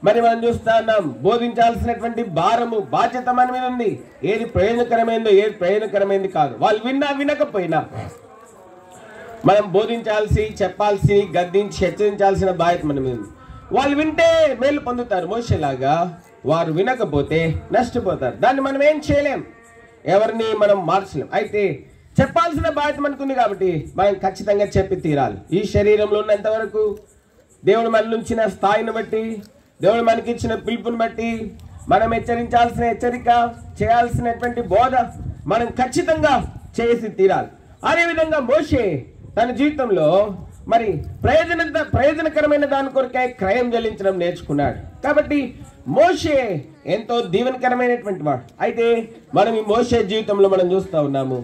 మరి మనం చూస్తా ఉన్నాం, బోధించాల్సినటువంటి భారము బాధ్యత మన మీద ఉంది. ఏది ప్రయోజనకరమైందో ఏది ప్రయోజనకరమైంది కాదు, వాళ్ళు వినకపోయినా మనం బోధించాల్సి, చెప్పాల్సి, గద్దించి హెచ్చరించాల్సిన బాధ్యత మన మీద ఉంది. వాళ్ళు వింటే మేలు పొందుతారు మోషేలాగా, వారు వినకపోతే నష్టపోతారు. దాన్ని మనం ఏం చేయలేం, ఎవరిని మనం మార్చలేం. అయితే చెప్పాల్సిన బాధ్యత మనకుంది కాబట్టి మనం ఖచ్చితంగా చెప్పి తీరాలి. ఈ శరీరంలో ఉన్నంత వరకు దేవుడు మన ఉంచిన స్థాయిని బట్టి, దేవుడు మనకిచ్చిన పిలుపుని బట్టి మనం హెచ్చరించాల్సిన హెచ్చరిక, చేయాల్సినటువంటి బోధ మనం ఖచ్చితంగా చేసి తీరాలి. అదేవిధంగా మోషే తన జీవితంలో మరి ప్రయోజనకరమైన దాని కొరకే క్రయం చెల్లించడం నేర్చుకున్నాడు. కాబట్టి మోషే ఎంతో దీవెనకరమైనటువంటి వాడు. అయితే మనం ఈ మోషే జీవితంలో మనం చూస్తూ ఉన్నాము,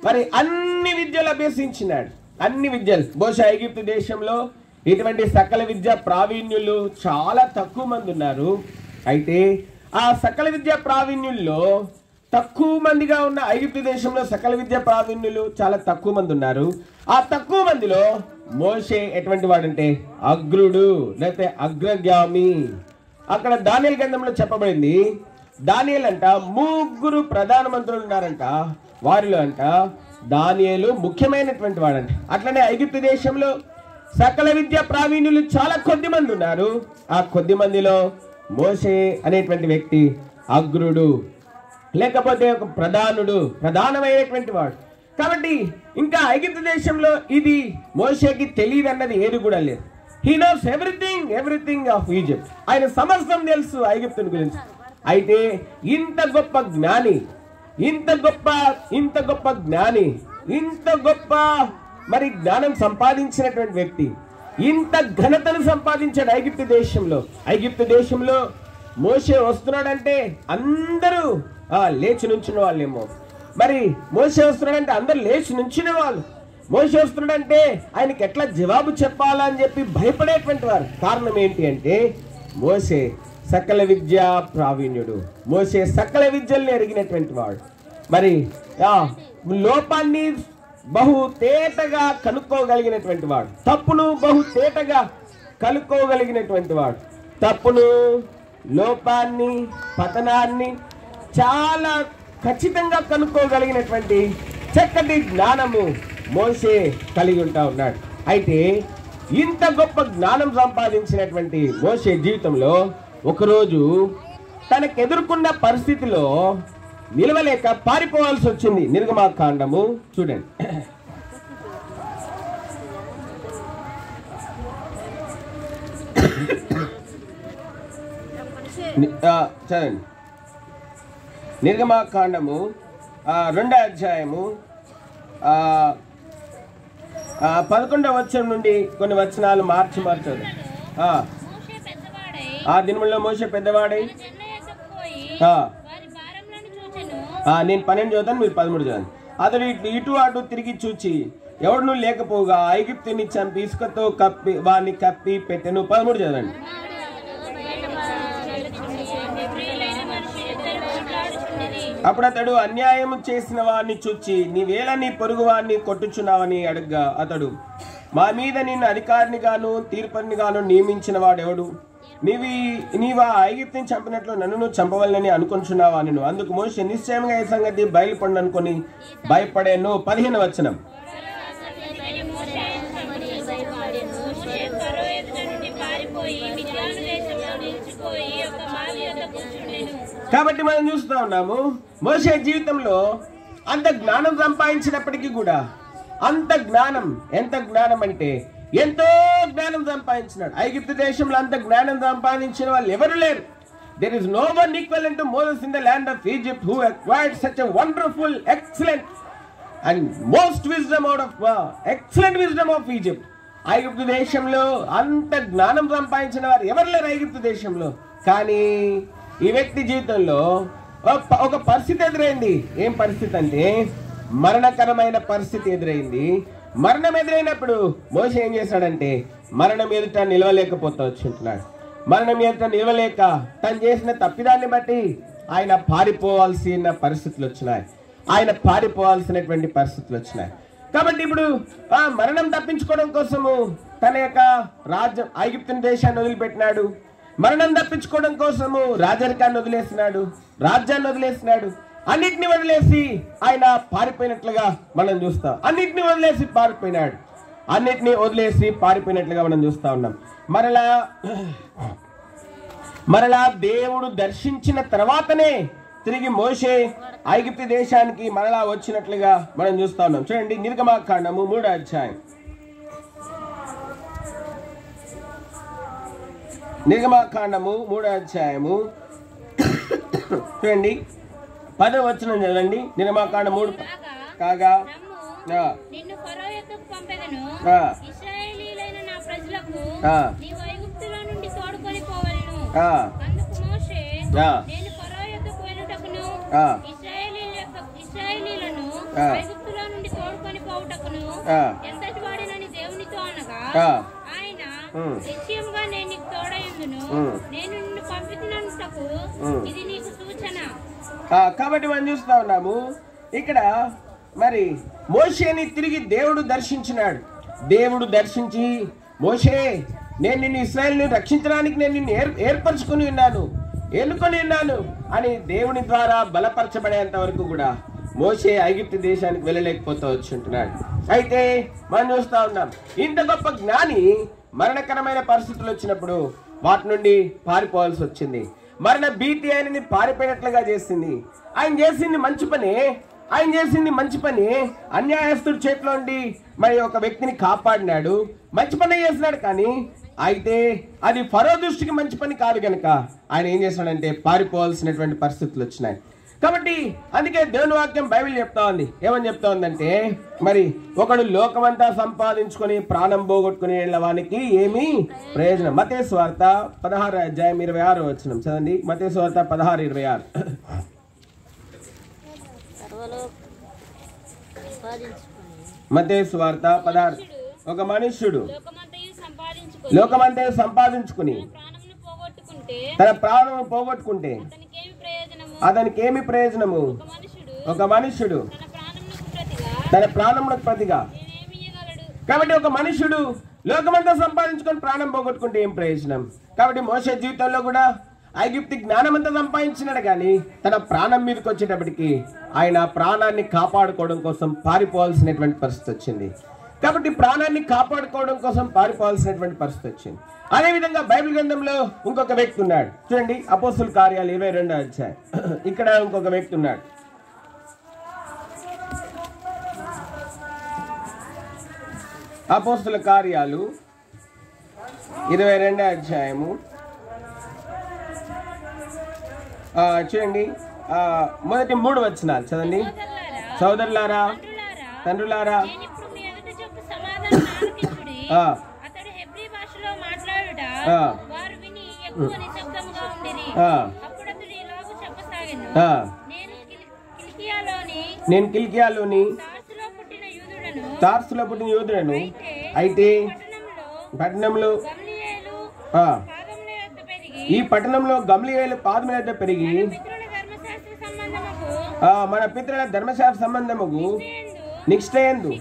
మరి అన్ని విద్యలు అభ్యసించినాడు. అన్ని విద్యలు. బహుశా ఐగుప్తు దేశంలో ఇటువంటి సకల విద్య ప్రావీణ్యులు చాలా తక్కువ మంది ఉన్నారు. అయితే ఆ సకల విద్య ప్రావీణ్యుల్లో తక్కువ మందిగా ఉన్న ఐగుప్తు దేశంలో సకల విద్య ప్రావీణ్యులు చాలా తక్కువ మంది ఉన్నారు. ఆ తక్కువ మందిలో మోషే ఎటువంటి వాడంటే అగ్రుడు, లేకపోతే అగ్రగామి. అక్కడ దానియేలు గ్రంథంలో చెప్పబడింది, దానియేలు అంట 3 ప్రధానమంత్రులు ఉన్నారంట, వారిలో అంట దానియేలు ముఖ్యమైనటువంటి వాడంట. అట్లనే ఐగుప్తు దేశంలో సకల విద్య ప్రావీణ్యులు చాలా కొద్ది మంది ఉన్నారు. ఆ కొద్ది మందిలో మోషే అనేటువంటి వ్యక్తి అగ్రుడు, లేకపోతే ఒక ప్రధానమైనటువంటి వాడు. కాబట్టి ఇంకా ఐగుప్తు దేశంలో ఇది మోషేకి తెలియదు అన్నది ఏది కూడా లేదు. He knows everything of Egypt. ఆయన సమస్తం తెలుసు ఐగుప్తుని గురించి. అయితే ఇంత గొప్ప జ్ఞాని, ఇంత గొప్ప మరి జ్ఞానం సంపాదించినటువంటి వ్యక్తి, ఇంత ఘనతను సంపాదించాడు ఐగుప్తు దేశంలో మోషే వస్తున్నాడంటే అందరూ లేచి నుంచిన వాళ్ళేమో. మరి మోషే వస్తున్నాడంటే అందరూ లేచి నుంచిన వాళ్ళు. మోషే వస్తున్నాడంటే ఆయనకి ఎట్లా జవాబు చెప్పాలని చెప్పి భయపడేటువంటి వారు. కారణం ఏంటి అంటే మోషే సకల విద్యా ప్రావీణ్యుడు, మోషే సకల విద్యల్ని ఎరిగినటువంటి వాడు. మరి లోపాన్ని బహు తేటగా కనుక్కోగలిగినటువంటి వాడు, తప్పును బహు తేటగా కనుక్కోగలిగినటువంటి వాడు. తప్పును, లోపాన్ని, పతనాన్ని చాలా ఖచ్చితంగా కనుక్కోగలిగినటువంటి చక్కటి జ్ఞానము మోషే కలిగి ఉంటా ఉన్నాడు. అయితే ఇంత గొప్ప జ్ఞానం సంపాదించినటువంటి మోషే జీవితంలో ఒకరోజు తనకు ఎదుర్కొన్న పరిస్థితిలో నిలవలేక పారిపోవాల్సి వచ్చింది. నిర్గమాకాండము చూడండి. చదండి. నిర్గమాకాండము 2వ అధ్యాయము 11వ వచనం నుండి కొన్ని వచనాలు మార్చదు. ఆ దినములో మోషే పెద్దవాడై, నేను 12 చదువుతాను, మీరు 13 చదవండి. అతడు ఇటు అటు తిరిగి చూచి ఎవడును లేకపోగా ఐగుప్తుని చంపి ఇసుకతో వాడిని కప్పి పెట్టెను. 13 చదవండి. అప్పుడు అతడు అన్యాయం చేసిన వాడిని చూచి నీవేళ నీ పొరుగు వాడిని కొట్టుచున్నావని అడగ్గా అతడు, మా మీద నిన్ను అధికారిని గాను తీర్పరిని గాను నియమించిన వాడెవడు? నీవా ఐగుప్తుని చంపినట్లు నన్ను చంపవలనని అనుకుంటున్నావా నేను? అందుకు మోషే నిశ్చయంగా ఈ సంగతి బయలుపడిన అనుకుని భయపడాను. 15వ వచనం. కాబట్టి మనం చూస్తూ ఉన్నాము మోషే జీవితంలో అంత జ్ఞానం సంపాదించినప్పటికీ కూడా, అంత జ్ఞానం, ఎంత జ్ఞానం అంటే ఎంతో జ్ఞానం సంపాదించినాడు. ఐగుప్తు దేశంలో అంత జ్ఞానం సంపాదించిన వాళ్ళు ఎవరు లేరు. there is no one equivalent to Moses in the land of Egypt who acquired such a wonderful, excellent and most wisdom out of excellent wisdom of Egypt. ఐగుప్తు దేశంలో అంత జ్ఞానం సంపాదించిన వారు ఎవరు లేరు ఐగుప్తు దేశంలో. కానీ ఈ వ్యక్తి జీవితంలో ఒక పరిస్థితి ఎదురైంది. ఏం పరిస్థితి అంటే మరణకరమైన పరిస్థితి ఎదురైంది. మరణం ఎదురైనప్పుడు మోషే ఏం చేశాడంటే మరణం ఎదుట నిలవలేకపోతా వచ్చుంటున్నాడు. మరణం ఎదుట నిలవలేక తను చేసిన తప్పిదాన్ని బట్టి ఆయన పారిపోవాల్సిన పరిస్థితులు వచ్చినాయి. పారిపోవాల్సినటువంటి పరిస్థితులు వచ్చినాయి. కాబట్టి ఇప్పుడు ఆ మరణం తప్పించుకోవడం కోసము తన యొక్క రాజ్యం ఐగుప్తు దేశాన్ని వదిలిపెట్టినాడు. మరణం తప్పించుకోవడం కోసము రాజరికాన్ని వదిలేసినాడు, రాజ్యాన్ని వదిలేసినాడు. అన్నిటిని వదిలేసి ఆయన పారిపోయినట్లుగా మనం చూస్తాం. అన్నిటిని వదిలేసి పారిపోయినట్లుగా మనం చూస్తా ఉన్నాం. మరలా దేవుడు దర్శించిన తర్వాతనే తిరిగి మోషే ఐగుప్తు దేశానికి మరలా వచ్చినట్లుగా మనం చూస్తా ఉన్నాం. చూడండి, నిర్గమాకాండము 3వ అధ్యాయం. నిర్గమాకాండము 3వ అధ్యాయము చూడండి 10వ వచనం చదవండి. నిర్గమాకాండం 3. కాగా నిన్ను ఫరో యొద్దకు పంపెదను, ఇశ్రాయేలీయులైన నా ప్రజలకు నీవు ఐగుప్తులో నుండి తోడుకొని పోవలెను. అందుకు మోషే, నేను ఫరో యొద్దకు వెళ్ళుటకును ఇశ్రాయేలీయులను ఐగుప్తులో నుండి తోడుకొని పోవుటకును ఎంతటి వాడినని దేవునితో అనగా, ఆయన నిశ్చయముగా నేను నీకు తోడయుందును, నేను నిన్ను పంపుతున్నంతకు ఇది నీకు సూచన. కాబట్టి మనం చూస్తా ఉన్నాము ఇక్కడ మరి మోషేని తిరిగి దేవుడు దర్శించినాడు. దేవుడు దర్శించి, మోషే నేను నిన్ను ఇశ్రాయేలుని రక్షించడానికి నేను నిన్ను ఏర్పరచుకుని ఉన్నాను, ఎన్నుకొని ఉన్నాను అని దేవుని ద్వారా బలపరచబడేంత వరకు కూడా మోషే ఐగుప్తు దేశానికి వెళ్ళలేకపోతూ వచ్చుంటున్నాడు. అయితే మనం చూస్తా ఉన్నాం ఇంత గొప్ప జ్ఞాని మరణకరమైన పరిస్థితులు వచ్చినప్పుడు వాటి నుండి పారిపోవాల్సి వచ్చింది. మరణ భీతి ఆయనని పారిపోయినట్లుగా చేసింది. ఆయన చేసింది మంచి పని. అన్యాయస్తుడి చేతిలో ఉండి మరి ఒక వ్యక్తిని కాపాడినాడు, మంచి పని చేసినాడు. కానీ అయితే అది ఫరో దృష్టికి మంచి పని కాదు కనుక ఆయన ఏం చేశాడంటే పారిపోవాల్సినటువంటి పరిస్థితులు వచ్చినాయి. కాబట్టి అందుకే దేవుని వాక్యం బైబిల్ చెప్తా ఉంది. ఏమని చెప్తా ఉందంటే, మరి ఒకడు లోకమంతా సంపాదించుకొని ప్రాణం పోగొట్టుకుని వానికి ఏమి ప్రయోజనం. మత్తయి సువార్త 16వ అధ్యాయం 26వ వచనం చదండి. మత్తయి సువార్త 16:26. మత్తయి సువార్త 16. ఒక మనుష్యుడు లోకమంతా సంపాదించుకుని తన ప్రాణం పోగొట్టుకుంటే అతనికి ఏమి ప్రయోజనము? ఒక మనుష్యుడు తన ప్రాణమునకు ప్రతిగా. కాబట్టి ఒక మనుష్యుడు లోకమంతా సంపాదించుకొని ప్రాణం పోగొట్టుకుంటే ఏం ప్రయోజనం? కాబట్టి మోషే జీవితంలో కూడా ఐగుప్తు జ్ఞానం అంతా సంపాదించినాడు, కానీ తన ప్రాణం మీదకి వచ్చేటప్పటికి ఆయన ప్రాణాన్ని కాపాడుకోవడం కోసం పారిపోవాల్సినటువంటి పరిస్థితి వచ్చింది. కాబట్టి ప్రాణాన్ని కాపాడుకోవడం కోసం పారిపోవాల్సినటువంటి పరిస్థితి వచ్చింది. అదేవిధంగా బైబిల్ గ్రంథంలో ఇంకొక వ్యక్తి ఉన్నాడు. చూడండి, అపోస్తుల కార్యాలు 22వ అధ్యాయం. ఇక్కడ ఇంకొక వ్యక్తి ఉన్నాడు. అపోస్తుల కార్యాలు 22వ అధ్యాయము చూడండి, మొదటి 3 వచనాలు చదండి. సోదరులారా, తండ్రులారా, నేను కిల్కియాలోని తార్సులో పుట్టిన యూదుడను, అయితే ఈ పట్టణంలో గమ్లీయేలు పాదముల యొద్ద పెరిగి మన పితరుల ధర్మశాస్త్ర సంబంధముకు నిష్ఠయందు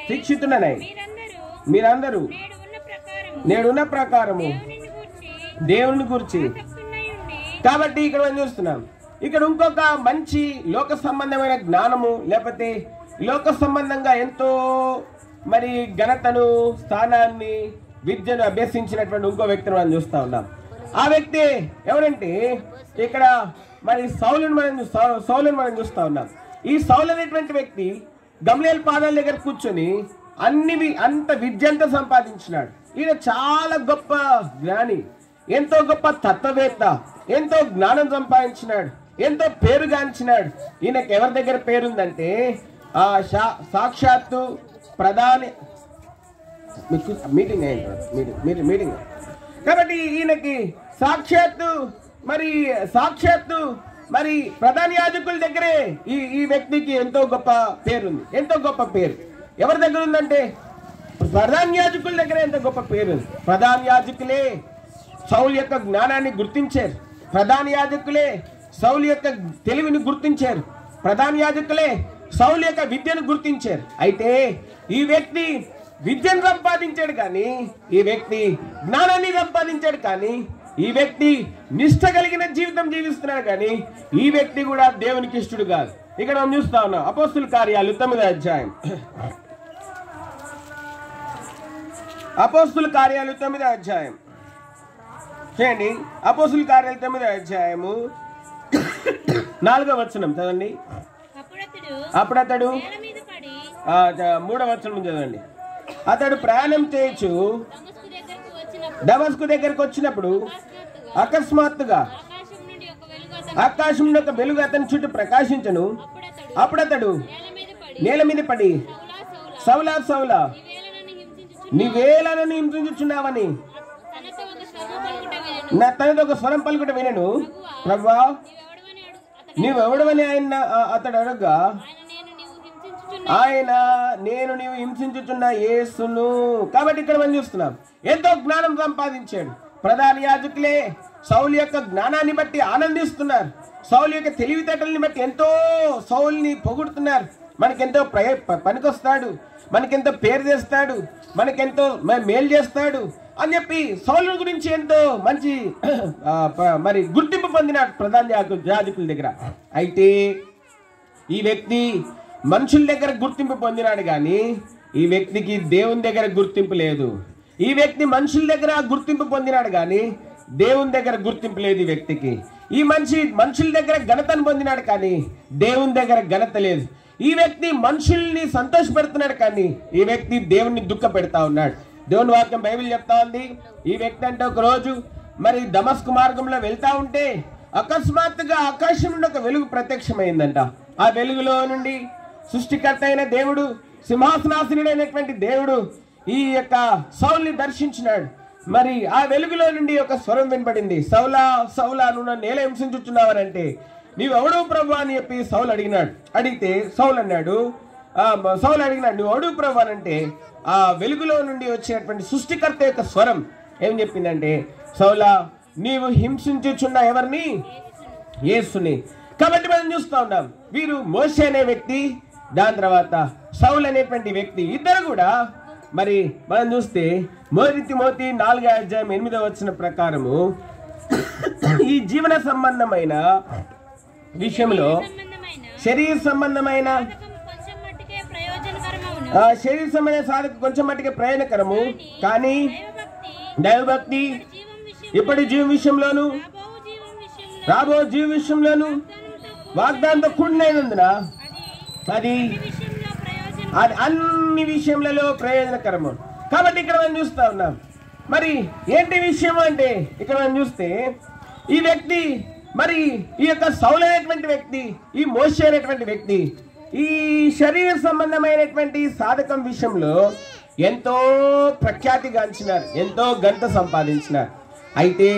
శిక్షితుడనై మీరందరూ నేడున్న ప్రకారము దేవుని గురించి. కాబట్టి ఇక్కడ మనం చూస్తున్నాం, ఇక్కడ ఇంకొక మంచి లోక సంబంధమైన జ్ఞానము లేకపోతే లోక సంబంధంగా ఎంతో మరి ఘనతను, స్థానాన్ని, విద్యను అభ్యసించినటువంటి ఇంకో వ్యక్తిని మనం చూస్తా ఉన్నాం. ఆ వ్యక్తి ఎవరంటే ఇక్కడ మరి సౌలుని మనం చూస్తా ఉన్నాం. ఈ సౌలు అనేటువంటి వ్యక్తి గమ్లీయేలు పాదాల దగ్గర కూర్చొని అంత విద్య అంతా సంపాదించినాడు. ఈయన చాలా గొప్ప జ్ఞాని, ఎంతో గొప్ప తత్వవేత్త, ఎంతో జ్ఞానం సంపాదించినాడు, ఎంతో పేరుగాంచినాడు. ఈయనకి ఎవరి దగ్గర పేరుందంటే సాక్షాత్తు ప్రధాని మీటింగ్ అయింది మీటింగ్. కాబట్టి ఈయనకి సాక్షాత్తు మరి ప్రధాన యాజకుల దగ్గరే ఈ వ్యక్తికి ఎంతో గొప్ప పేరుంది. ఎంతో గొప్ప పేరు ఎవరి దగ్గర ఉందంటే ప్రధాన యాజకుల దగ్గర ఎంతో గొప్ప పేరుంది. ప్రధాన యాజకులే సౌలు యొక్క జ్ఞానాన్ని గుర్తించారు. ప్రధాన యాజకులే సౌలు యొక్క తెలివిని గుర్తించారు. ప్రధాన యాజకులే సౌలు యొక్క విద్యను గుర్తించారు. అయితే ఈ వ్యక్తి విద్యను సంపాదించాడు కానీ, ఈ వ్యక్తి జ్ఞానాన్ని సంపాదించాడు కానీ, ఈ వ్యక్తి నిష్ఠ కలిగిన జీవితం జీవిస్తున్నాడు కానీ, ఈ వ్యక్తి కూడా దేవునికి ఇష్టడు కాదు. ఇక్కడ మనం చూస్తా ఉన్నాం అపోస్తుల కార్యాలు 9వ అధ్యాయం. అపోస్తుల కార్యాలు 9వ అధ్యాయం చేయండి. అపోస్తుల కార్యాలు 9వ అధ్యాయము 4వ వచనం చదవండి. అప్పుడు అతడు 3వ వచనం చదవండి. అతడు ప్రయాణం చేయొచ్చు దమస్కు దగ్గరకు వచ్చినప్పుడు అకస్మాత్తుగా ఆకాశం నుండి ఒక వెలుగు అతని చుట్టూ ప్రకాశించను. అప్పుడు అతడు నేల మీద పడి, సౌలా సౌలా, నీవేళ నన్ను హింసించుచున్నావని తనతో ఒక స్వరం పలుకుట వినను. ప్రభువా నీవెవడవని అతడు అడగగా, ఆయన నేను నీవు హింసించుచున్న యేసును. కాబట్టి ఇక్కడ మనం చూస్తున్నాం ఎంతో జ్ఞానం సంపాదించాడు. ప్రధాన యాజకులే సౌలు యొక్క జ్ఞానాన్ని బట్టి ఆనందిస్తున్నారు. సౌలు యొక్క తెలివితేటల్ని బట్టి ఎంతో సౌలుని పొగుడుతున్నారు. మనకెంతో పనికొస్తాడు, మనకెంతో పేరు చేస్తాడు, మనకెంతో మేలు చేస్తాడు అని చెప్పి సౌలు గురించి ఎంతో మంచి మరి గుర్తింపు పొందినాడు ప్రధాన యాజకుల దగ్గర. అయితే ఈ వ్యక్తి మనుషుల దగ్గర గుర్తింపు పొందినాడు కానీ ఈ వ్యక్తికి దేవుని దగ్గర గుర్తింపు లేదు. ఈ వ్యక్తి మనుషుల దగ్గర గుర్తింపు పొందినాడు కానీ దేవుని దగ్గర గుర్తింపు లేదు. ఈ వ్యక్తికి ఈ మనుషుల దగ్గర ఘనతను పొందినాడు కానీ దేవుని దగ్గర ఘనత లేదు. ఈ వ్యక్తి మనుషుల్ని సంతోషపెడుతున్నాడు కానీ ఈ వ్యక్తి దేవుణ్ణి దుఃఖ పెడతా ఉన్నాడు. దేవుని వాక్యం బైబిల్ చెప్తా ఉంది. ఈ వ్యక్తి అంటే ఒక రోజు మరి దమస్కు మార్గంలో వెళ్తా ఉంటే అకస్మాత్తుగా ఆకాశం నుండి ఒక వెలుగు ప్రత్యక్షమైందంట. ఆ వెలుగులో నుండి సృష్టికర్త అయిన దేవుడు, సింహాసనాసనుడైనటువంటి దేవుడు ఈ యొక్క సౌల్ని దర్శించినాడు. మరి ఆ వెలుగులో నుండి ఒక స్వరం వినపడింది. సౌలా సౌలా నువ్వు నన్ను ఎలా హింసించుచున్నావనంటే, నీవెవడు ప్రభు అని చెప్పి సౌలు అడిగినాడు. అడిగితే సౌలు అడిగినాడు నువ్వు ఎవడు ప్రభు అని అంటే ఆ వెలుగులో నుండి వచ్చేటువంటి సృష్టికర్త యొక్క స్వరం ఏం చెప్పిందంటే, సౌలా నీవు హింసించుచున్న ఎవరిని? యేసుని. కాబట్టి మనం చూస్తా ఉన్నాం వీరు మోషే అనే వ్యక్తి, దాని తర్వాత సౌలు అనేటువంటి వ్యక్తి, ఇద్దరు కూడా మరి మనం చూస్తే మొదటి తిమోతి 4వ అధ్యాయం 8వ వచనం ప్రకారము ఈ జీవన సంబంధమైన విషయంలో శరీర సంబంధమైన సాధక కొంచెం మట్టికే ప్రయోజనకరము, కానీ దైవభక్తి ఇప్పటి జీవ విషయంలోను రాబో జీవ విషయంలోను వాగ్దానంతో కూడినందున అది అన్ని విషయములలో ప్రయోజనకరము. కాబట్టి ఇక్కడ మనం చూస్తా ఉన్నాం. మరి ఏంటి విషయం అంటే ఇక్కడ మనం చూస్తే ఈ వ్యక్తి మరి ఈ యొక్క సౌలు అనేటువంటి వ్యక్తి, ఈ మోషే అనేటువంటి వ్యక్తి ఈ శరీర సంబంధమైనటువంటి సాధకం విషయంలో ఎంతో ప్రఖ్యాతిగాంచినారు, ఎంతో ఘనత సంపాదించినారు. అయితే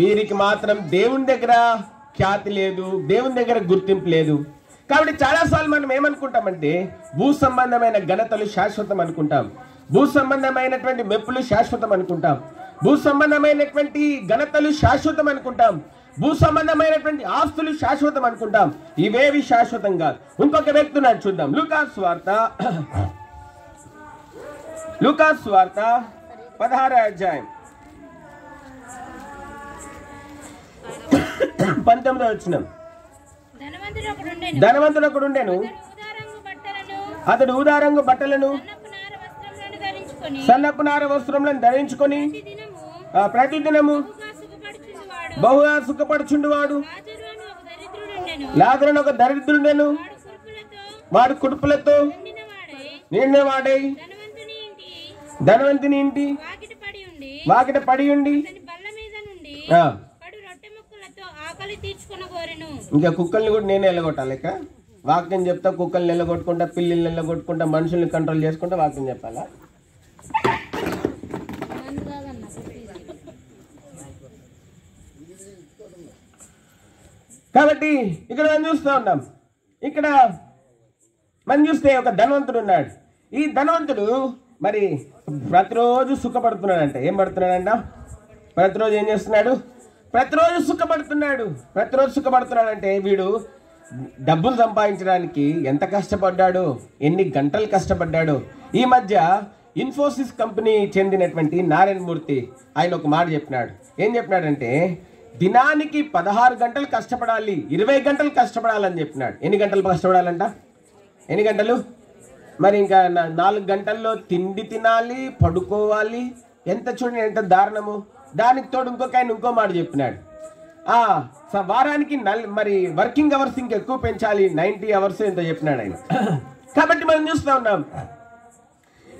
వీరికి మాత్రం దేవుని దగ్గర ఖ్యాతి లేదు, దేవుని దగ్గర గుర్తింపు లేదు. కాబట్టి చాలాసార్లు మనం ఏమనుకుంటామంటే భూ సంబంధమైన ఘనతలు శాశ్వతం అనుకుంటాం, భూ సంబంధమైనటువంటి మెప్పులు శాశ్వతం అనుకుంటాం, భూ సంబంధమైనటువంటి ఘనతలు శాశ్వతం అనుకుంటాం, భూ సంబంధమైనటువంటి ఆస్తులు శాశ్వతం అనుకుంటాం. ఇవేవి శాశ్వతం కాదు. ఇంకొక వ్యక్తి నాడు చూద్దాం. లూకాసు వార్త 16వ అధ్యాయం 19వ వచనం. ధనవంతుడు ఒకడు ఉండెను, అతడు ఊదారంగు బట్టలను సన్నపు నార వస్త్రములను ధరించుకొని ప్రతిదినము బహుగా సుఖపడుచుండువాడు. లాజరును ఒక దరిద్రుడెను, వాడు కుడుపులతో నిండినవాడై ధనవంతుని ఇంటి వాకిట పడి ఉండి కడు రొట్టె ముక్కలతో ఆకలి తీర్చుకొనగోరెను. ఇంకా కుక్కల్ని కూడా నేనే వెళ్ళగొట్టాలి. ఇక వాక్యం చెప్తా, కుక్కల్ని వెళ్ళగొట్టుకుంటా, పిల్లిని వెళ్ళగొట్టుకుంటా, మనుషుల్ని కంట్రోల్ చేసుకుంటా వాక్యం చెప్పాలా? కాబట్టి ఇక్కడ మనం చూస్తూ ఉన్నాం. ఇక్కడ మనం చూస్తే ఒక ధనవంతుడు ఉన్నాడు. ఈ ధనవంతుడు మరి ప్రతిరోజు సుఖపడుతున్నాడంట. ఏం పడుతున్నాడంట? ప్రతిరోజు ఏం చేస్తున్నాడు? ప్రతిరోజు సుఖపడుతున్నాడు. ప్రతిరోజు సుఖపడుతున్నాడంటే వీడు డబ్బులు సంపాదించడానికి ఎంత కష్టపడ్డాడు, ఎన్ని గంటలు కష్టపడ్డాడు. ఈ మధ్య ఇన్ఫోసిస్ కంపెనీ చెందినటువంటి నారాయణ మూర్తి ఆయన ఒక మాట చెప్పినాడు. ఏం చెప్పినాడంటే దినానికి 16 గంటలు కష్టపడాలి, 20 గంటలు కష్టపడాలని చెప్పినాడు. ఎన్ని గంటలు కష్టపడాలంట? ఎన్ని గంటలు? మరి ఇంకా 4 గంటల్లో తిండి తినాలి, పడుకోవాలి. ఎంత చూడండి, ఎంత దారుణము. దానికి తోడు ఇంకొక ఆయన ఇంకో మాట చెప్పినాడు. వారానికి మరి వర్కింగ్ అవర్స్ ఇంకెక్కువ పెంచాలి, 90 అవర్స్ ఎంతో చెప్పినాడు ఆయన. కాబట్టి మనం చూస్తూ ఉన్నాం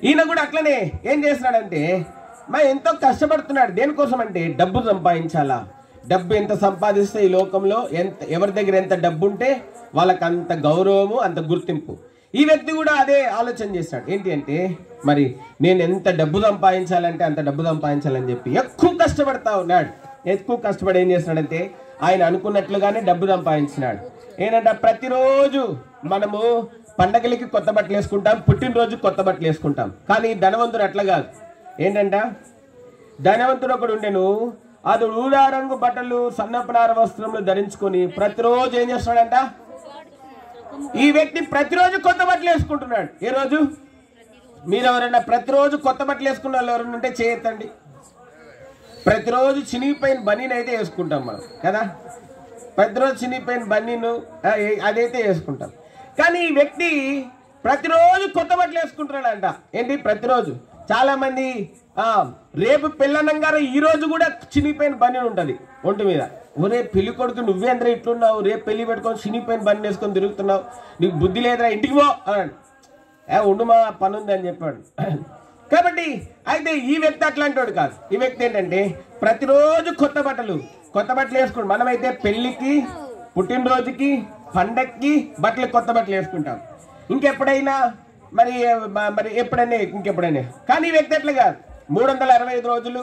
ఈయన కూడా అట్లనే ఏం చేస్తున్నాడంటే మరి ఎంతో కష్టపడుతున్నాడు. దేనికోసం అంటే డబ్బు సంపాదించాలా. డబ్బు ఎంత సంపాదిస్తే ఈ లోకంలో ఎవరి దగ్గర ఎంత డబ్బు ఉంటే వాళ్ళకి అంత గౌరవము, అంత గుర్తింపు. ఈ వ్యక్తి కూడా అదే ఆలోచన చేస్తాడు. ఏంటి అంటే మరి నేను ఎంత డబ్బు సంపాదించాలంటే అంత డబ్బు సంపాదించాలని చెప్పి ఎక్కువ కష్టపడతా ఉన్నాడు. ఎక్కువ కష్టపడి ఏం చేస్తున్నాడంటే ఆయన అనుకున్నట్లుగానే డబ్బు సంపాదించినాడు. ఏంటంటే ప్రతిరోజు మనము పండగలకి కొత్త బట్టలు వేసుకుంటాం, పుట్టినరోజు కొత్త బట్టలు వేసుకుంటాం. కానీ ధనవంతుడు అట్లా కాదు. ఏంటంట, ధనవంతుడు ఒకడు ఉండెను, అతడు ఊదా రంగు బట్టలు సన్నపనార వస్త్రములు ధరించుకొని ప్రతిరోజు ఏం చేస్తున్నాడంట? ఈ వ్యక్తి ప్రతిరోజు కొత్త బట్టలు వేసుకుంటున్నాడు. ఏ రోజు? మీరు ఎవరైనా ప్రతిరోజు కొత్త బట్టలు వేసుకున్న వాళ్ళు ఎవరైనా ఉంటే చేయొద్దండి. ప్రతిరోజు చినిగిపోయిన బనీని అయితే వేసుకుంటాం మనం కదా. ప్రతిరోజు చినిగిపోయిన బనీను అదైతే వేసుకుంటాం. కానీ ఈ వ్యక్తి ప్రతిరోజు కొత్త బట్టలు వేసుకుంటున్నాడంట. ఏంటి? ప్రతిరోజు. చాలా మంది రేపు పెళ్ళనంగారు ఈ రోజు కూడా చినిగిపోయిన బనీను ఉంటుంది ఒంటి మీద. ఒరే పెళ్లి కొడుకు నువ్వే అందరూ ఇట్లున్నావు, రేపు పెళ్లి పెట్టుకొని చినిగిపోయిన బన్నీ వేసుకొని తిరుగుతున్నావు, నీకు బుద్ధి లేదురా, ఇంటికి పో అన్నాడు. ఉండు మా పని ఉంది అని చెప్పాడు. కాబట్టి అయితే ఈ వ్యక్తి అట్లాంటి వాడు కాదు. ఈ వ్యక్తి ఏంటంటే ప్రతిరోజు కొత్త బట్టలు వేసుకుంటాం. మనమైతే పెళ్లికి, పుట్టినరోజుకి, పండక్కి కొత్త బట్టలు వేసుకుంటాం. ఇంకెప్పుడైనా మరి ఎప్పుడైనా ఇంకెప్పుడైనా. కానీ ఈ వ్యక్తి ఎట్లా కాదు. 365 రోజులు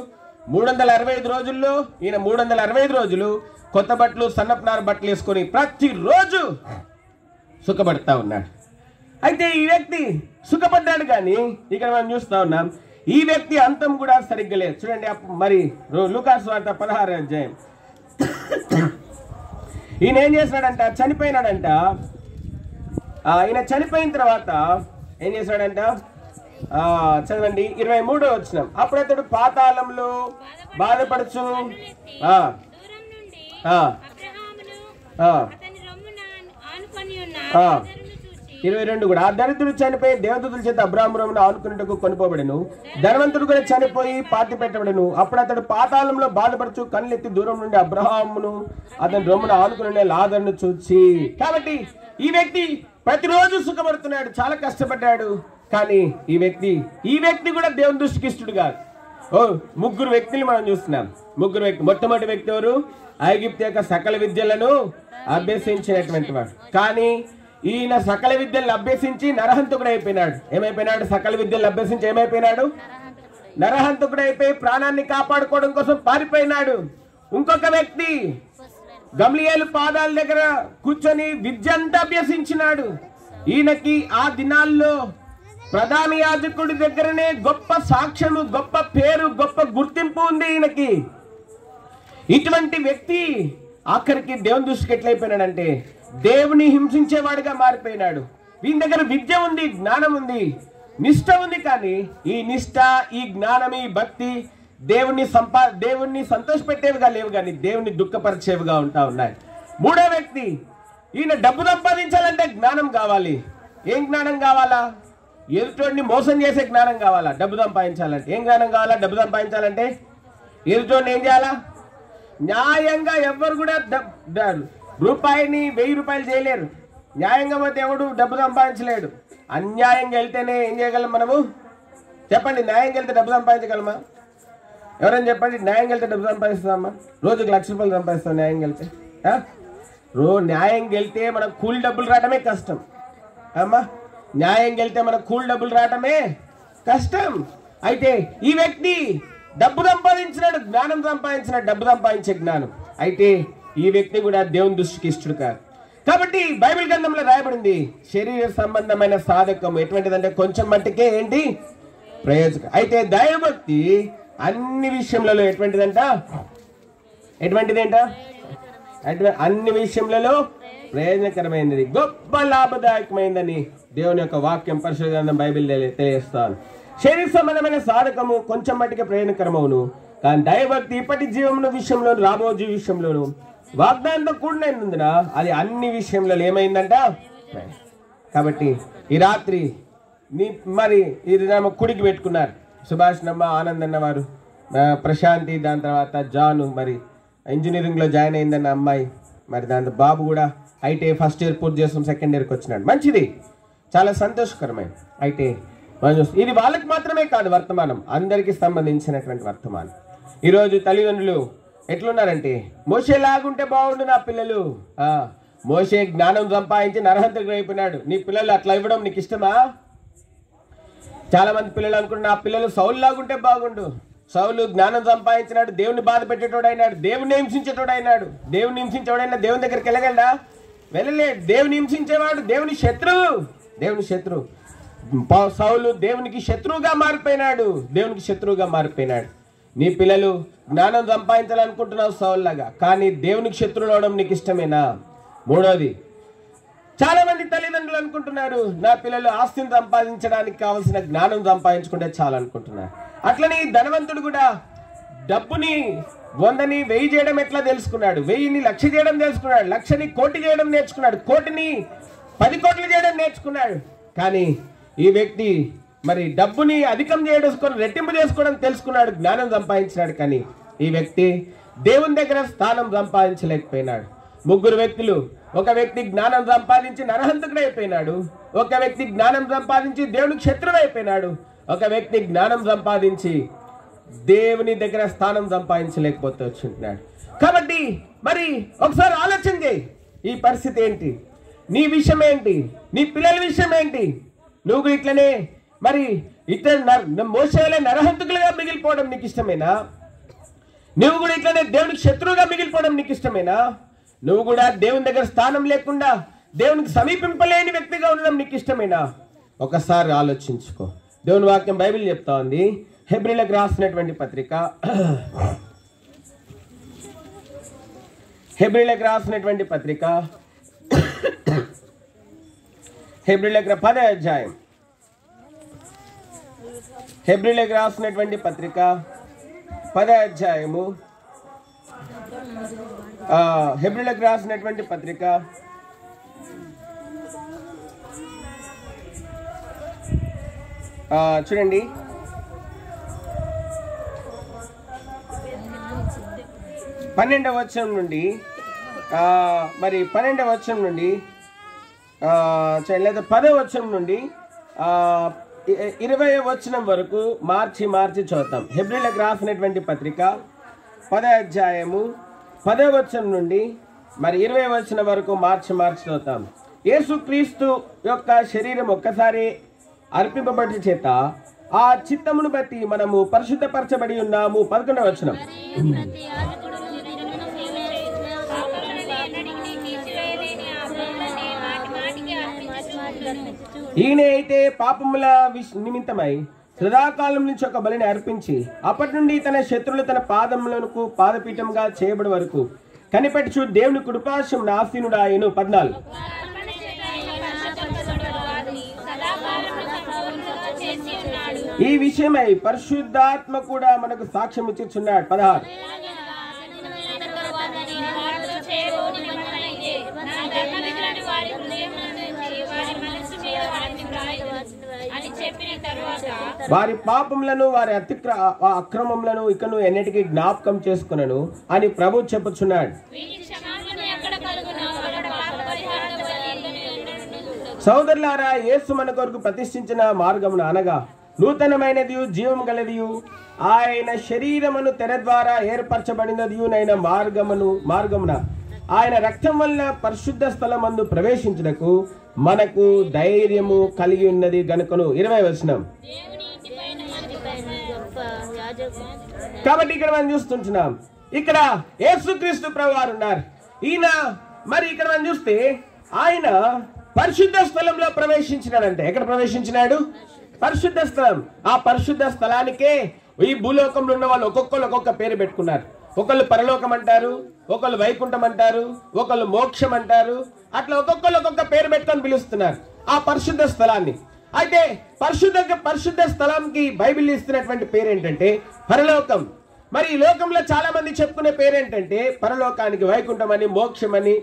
365 రోజుల్లో ఈయన 365 రోజులు కొత్త బట్టలు, సన్నపనార బట్టలు వేసుకొని ప్రతిరోజు సుఖపడతా ఉన్నాడు. అయితే ఈ వ్యక్తి సుఖపడ్డాడు. కానీ ఇక్కడ మనం చూస్తా ఉన్నాం ఈ వ్యక్తి అంతం కూడా సరిగ్గా లేదు. చూడండి మరి లూకాసు వార్త 16వ అధ్యాయం. ఈయన ఏం చేశాడంట? చనిపోయినాడంట. ఈయన చనిపోయిన తర్వాత ఏం చేశాడంట? చదవండి 23వ వచనం. అప్పుడు అతడు పాతాళంలో బాధపడుచు 22 కూడా ఆ దరిద్రుడు చనిపోయి దేవదూతల చేత అబ్రాహామును ఆనుకున్నట్టుకు కొనుపోబడెను. ధనవంతుడు కూడా చనిపోయి పాతి పెట్టబడెను. అప్పుడు అతడు పాతాళంలో బాధపడుచు కళ్ళెత్తి దూరం నుండి అబ్రాహామును అతని రొమ్మును ఆనుకుని లాజరును చూచి. కాబట్టి ఈ వ్యక్తి ప్రతిరోజు సుఖపడుతున్నాడు, చాలా కష్టపడ్డాడు. కానీ ఈ వ్యక్తి కూడా దేవుని దృష్టికి ఇష్టడు కాదు. ముగ్గురు వ్యక్తులు మనం చూస్తున్నాం. మొట్టమొదటి వ్యక్తి ఎవరు? ఐగుప్తు యొక్క సకల విద్యలను అభ్యసించినటువంటి వాడు. కానీ ఈయన సకల విద్యలను అభ్యసించి నరహంతకుడు అయిపోయినాడు. ఏమైపోయినాడు? సకల విద్యలు అభ్యసించి ఏమైపోయినాడు? నరహంతకుడు అయిపోయి ప్రాణాన్ని కాపాడుకోవడం కోసం పారిపోయినాడు. ఇంకొక వ్యక్తి గమ్లియేలు పాదాల దగ్గర కూర్చొని విద్య అంతా అభ్యసించినాడు. ఈయనకి ఆ దినాల్లో ప్రధాన యాజకుడి దగ్గరనే గొప్ప సాక్ష్యము, గొప్ప పేరు, గొప్ప గుర్తింపు ఉంది ఈయనకి. ఇటువంటి వ్యక్తి ఆఖరికి దేవుని దృష్టికి ఎట్లయిపోయినాడంటే దేవుని హింసించేవాడిగా మారిపోయినాడు. వీని దగ్గర విద్య ఉంది, జ్ఞానం ఉంది, నిష్ట ఉంది. కానీ ఈ నిష్ట, ఈ జ్ఞానం, ఈ భక్తి దేవుణ్ణి సంతోషపెట్టేవిగా లేవు, కానీ దేవుని దుఃఖపరిచేవిగా ఉంటా ఉన్నాయి. మూడో వ్యక్తి, ఈయన డబ్బు సంపాదించాలంటే జ్ఞానం కావాలి. ఏం జ్ఞానం కావాలా? ఎదుటోడిని మోసం చేసే జ్ఞానం కావాలా? డబ్బు సంపాదించాలంటే ఏం జ్ఞానం కావాలా? డబ్బు సంపాదించాలంటే ఎదుటోడిని ఏం చేయాలా? న్యాయంగా ఎవ్వరు కూడా రూపాయిని 1000 రూపాయలు చేయలేరు. న్యాయంగా పోతే ఎవడు డబ్బు సంపాదించలేడు. అన్యాయంగా వెళ్తేనే ఏం చేయగలం మనము? చెప్పండి, న్యాయంగా వెళ్తే డబ్బు సంపాదించగలమా? ఎవరైనా చెప్పండి, న్యాయం గెలితే డబ్బు సంపాదిస్తామా? రోజుకి ₹1,00,000 సంపాదిస్తాం న్యాయం గెలితే? న్యాయం గెలితే మనం కూలి డబ్బులు రావడమే కష్టం అమ్మా. న్యాయం గెలితే మన కూలి డబ్బులు రావటమే కష్టం. అయితే ఈ వ్యక్తి డబ్బు సంపాదించినాడు, జ్ఞానం సంపాదించినాడు, డబ్బు సంపాదించే జ్ఞానం. అయితే ఈ వ్యక్తి కూడా దేవుని దృష్టికి ఇష్టడు కాదు. కాబట్టి బైబిల్ గ్రంథంలో రాయబడింది శరీర సంబంధమైన సాధకం ఎటువంటిదంటే కొంచెం మట్టుకే ఏంటి ప్రయోజకం. అయితే దైవభక్తి అన్ని విషయంలో ఎటువంటిదంట? అన్ని విషయంలో ప్రయోజనకరమైనది, గొప్ప లాభదాయకమైందని దేవుని యొక్క వాక్యం పరిశుద్ధ గ్రంథం బైబిల్ తెలియజేస్తాను. శరీర సంబంధమైన సాధకము కొంచెం మట్టుకే ప్రయోజనకరమవును, కానీ దైవభక్తి ఇప్పటి జీవముల విషయంలోను రాబో జీవ విషయంలోను వాగ్దానంతో కూడినందున అది అన్ని విషయంలో ఏమైందంట. కాబట్టి ఈ రాత్రి మరి ఇది కుడికి పెట్టుకున్నారు సుభాష్ నమ్మ, ఆనందన్న వారు, ప్రశాంతి, దాని తర్వాత జాను మరి ఇంజనీరింగ్లో జాయిన్ అయిందన్న అమ్మాయి, మరి దాంతో బాబు కూడా ఐటీ ఫస్ట్ ఇయర్ పూర్తి చేసుకుని సెకండ్ ఇయర్కి వచ్చినాడు. మంచిది, చాలా సంతోషకరమైన. అయితే ఇది వాళ్ళకి మాత్రమే కాదు, వర్తమానం అందరికీ సంబంధించినటువంటి వర్తమానం. ఈరోజు తల్లిదండ్రులు ఎట్లున్నారంటే, మోషే లాగుంటే బాగుండు నా పిల్లలు. మోషే జ్ఞానం సంపాదించి నరహంతకుడు అయిపోయినాడు, నీ పిల్లలు అట్లా ఇవ్వడం నీకు ఇష్టమా? చాలా మంది పిల్లలు అనుకుంటున్నా నా పిల్లలు సౌలు లాగుంటే బాగుండు. సౌలు జ్ఞానం సంపాదించినాడు, దేవుని బాధ పెట్టేటోడు అయినాడు, దేవుని హింసించేటోడు అయినాడు. దేవుని హింసించేవాడైనా దేవుని దగ్గరికి వెళ్ళగలడా? వెళ్ళలేడు. దేవుని హింసించేవాడు దేవుని శత్రువు. సౌలు దేవునికి శత్రువుగా మారిపోయినాడు. నీ పిల్లలు జ్ఞానం సంపాదించాలనుకుంటున్నావు సౌలులాగా, కానీ దేవునికి శత్రువులు అవడం నీకు ఇష్టమేనా? మూడోది, చాలా మంది తల్లిదండ్రులు అనుకుంటున్నారు నా పిల్లలు ఆస్తిని సంపాదించడానికి కావాల్సిన జ్ఞానం సంపాదించుకుంటే చాలు అనుకుంటున్నారు. అట్లనే ధనవంతుడు కూడా డబ్బుని 100ని 1000 చేయడం ఎట్లా తెలుసుకున్నాడు, 1000ని 1,00,000 చేయడం తెలుసుకున్నాడు, 1,00,000ని 1,00,000 చేయడం నేర్చుకున్నాడు, 1,00,000ని 10 కోట్లు చేయడం నేర్చుకున్నాడు. కానీ ఈ వ్యక్తి మరి డబ్బుని అధికం చేసుకొని రెట్టింపు చేసుకోవడం తెలుసుకున్నాడు, జ్ఞానం సంపాదించినాడు. కానీ ఈ వ్యక్తి దేవుని దగ్గర స్థానం సంపాదించలేకపోయినాడు. 3 వ్యక్తులు, ఒక వ్యక్తి జ్ఞానం సంపాదించి నరహంతకుడు అయిపోయినాడు, ఒక వ్యక్తి జ్ఞానం సంపాదించి దేవునికి శత్రువు అయిపోయినాడు, ఒక వ్యక్తి జ్ఞానం సంపాదించి దేవుని దగ్గర స్థానం సంపాదించలేకపోతే వచ్చింటున్నాడు. కాబట్టి మరి ఒకసారి ఆలోచన చేయి, ఈ పరిస్థితి ఏంటి, నీ విషయం ఏంటి, నీ పిల్లల విషయం ఏంటి? నువ్వు ఇట్లనే మరి ఇతర మోసేలే నరహంతకులుగా మిగిలిపోవడం నీకు ఇష్టమేనా? నువ్వు కూడా ఇట్లనే దేవునికి శత్రువుగా మిగిలిపోవడం నీకు ఇష్టమేనా? నువ్వు కూడా దేవుని దగ్గర స్థానం లేకుండా దేవునికి సమీపింపలేని వ్యక్తిగా ఉండడం నీకు ఇష్టమేనా? ఒకసారి ఆలోచించుకో. దేవుని వాక్యం బైబిల్ చెప్తా ఉంది, హెబ్రీలకు రాసినటువంటి పత్రిక 10వ అధ్యాయం, హెబ్రీలకు రాసినటువంటి పత్రిక 10వ అధ్యాయము, హెబ్రీలకు రాసినటువంటి పత్రిక 12వ వచనం నుండి మరి 12వ వచనం నుండి లేదా 10వ వచనం నుండి 20వ వచనం వరకు మార్చి చదువుతాం. హెబ్రీలకు రాసినటువంటి పత్రిక 10వ అధ్యాయము 10వ వచనం నుండి మరి 20వ వచనం వరకు మార్చి చదువుతాం. యేసుక్రీస్తు యొక్క శరీరం ఒక్కసారి అర్పింపబడి చేత ఆ చిత్తమును బట్టి మనము పరిశుద్ధపరచబడి ఉన్నాము. 11వ వచనం, ఈయన అయితే పాపముల నిమిత్తమై సదాకాలం నుంచి ఒక బలిని అర్పించి అప్పటి నుండి తన శత్రువులు తన పాదములకు పాదపీఠంగా చేయబడి వరకు కనిపెట్టుచు దేవుని కృపాశం ఆసీనుడు ఆయను. 14, ఈ విషయమై పరిశుద్ధాత్మ కూడా మనకు సాక్ష్యం ఇచ్చుచున్నాడు. 16, వారి పాపములను వారి అక్రమములను ఇకను ఎన్నటికీ జ్ఞాపకం చేసుకునను అని ప్రభు చెప్పుచున్నాడు. సోదరులారా, యేసు మన కొరకు ప్రతిష్ఠించిన మార్గమును అనగా నూతనమైనదియు జీవం గలదియు ఆయన శరీరమును తెర ద్వారా ఏర్పరచబడినదియునైన మార్గమున ఆయన రక్తం వల్ల పరిశుద్ధ స్థలమందు ప్రవేశించుటకు మనకు ధైర్యము కలిగి ఉన్నది గనుకను. 20వ వచనం. కాబట్టి ఇక్కడ మనం చూస్తుంటున్నాం, ఇక్కడ యేసుక్రీస్తు ప్రభువారు ఉన్నారు. ఈయన మరి ఇక్కడ మనం చూస్తే ఆయన పరిశుద్ధ స్థలంలో ప్రవేశించినాడంటే, ఎక్కడ ప్రవేశించినాడు? పరిశుద్ధ స్థలం. ఆ పరిశుద్ధ స్థలానికే ఈ భూలోకంలో ఉన్న వాళ్ళు ఒక్కొక్కరు ఒక్కొక్క పేరు పెట్టుకున్నారు. ఒకళ్ళు పరలోకం అంటారు, ఒకళ్ళు వైకుంఠం అంటారు, ఒకళ్ళు మోక్షం అంటారు. అట్లా ఒక్కొక్కరు ఒక్కొక్క పేరు పెట్టుకొని పిలుస్తున్నారు ఆ పరిశుద్ధ స్థలాన్ని. అయితే పరిశుద్ధ స్థలంకి బైబిల్ ఇస్తున్నటువంటి పేరు ఏంటంటే పరలోకం. మరి ఈ లోకంలో చాలా మంది చెప్పుకునే పేరు ఏంటంటే పరలోకానికి వైకుంఠం అని, మోక్షం అని,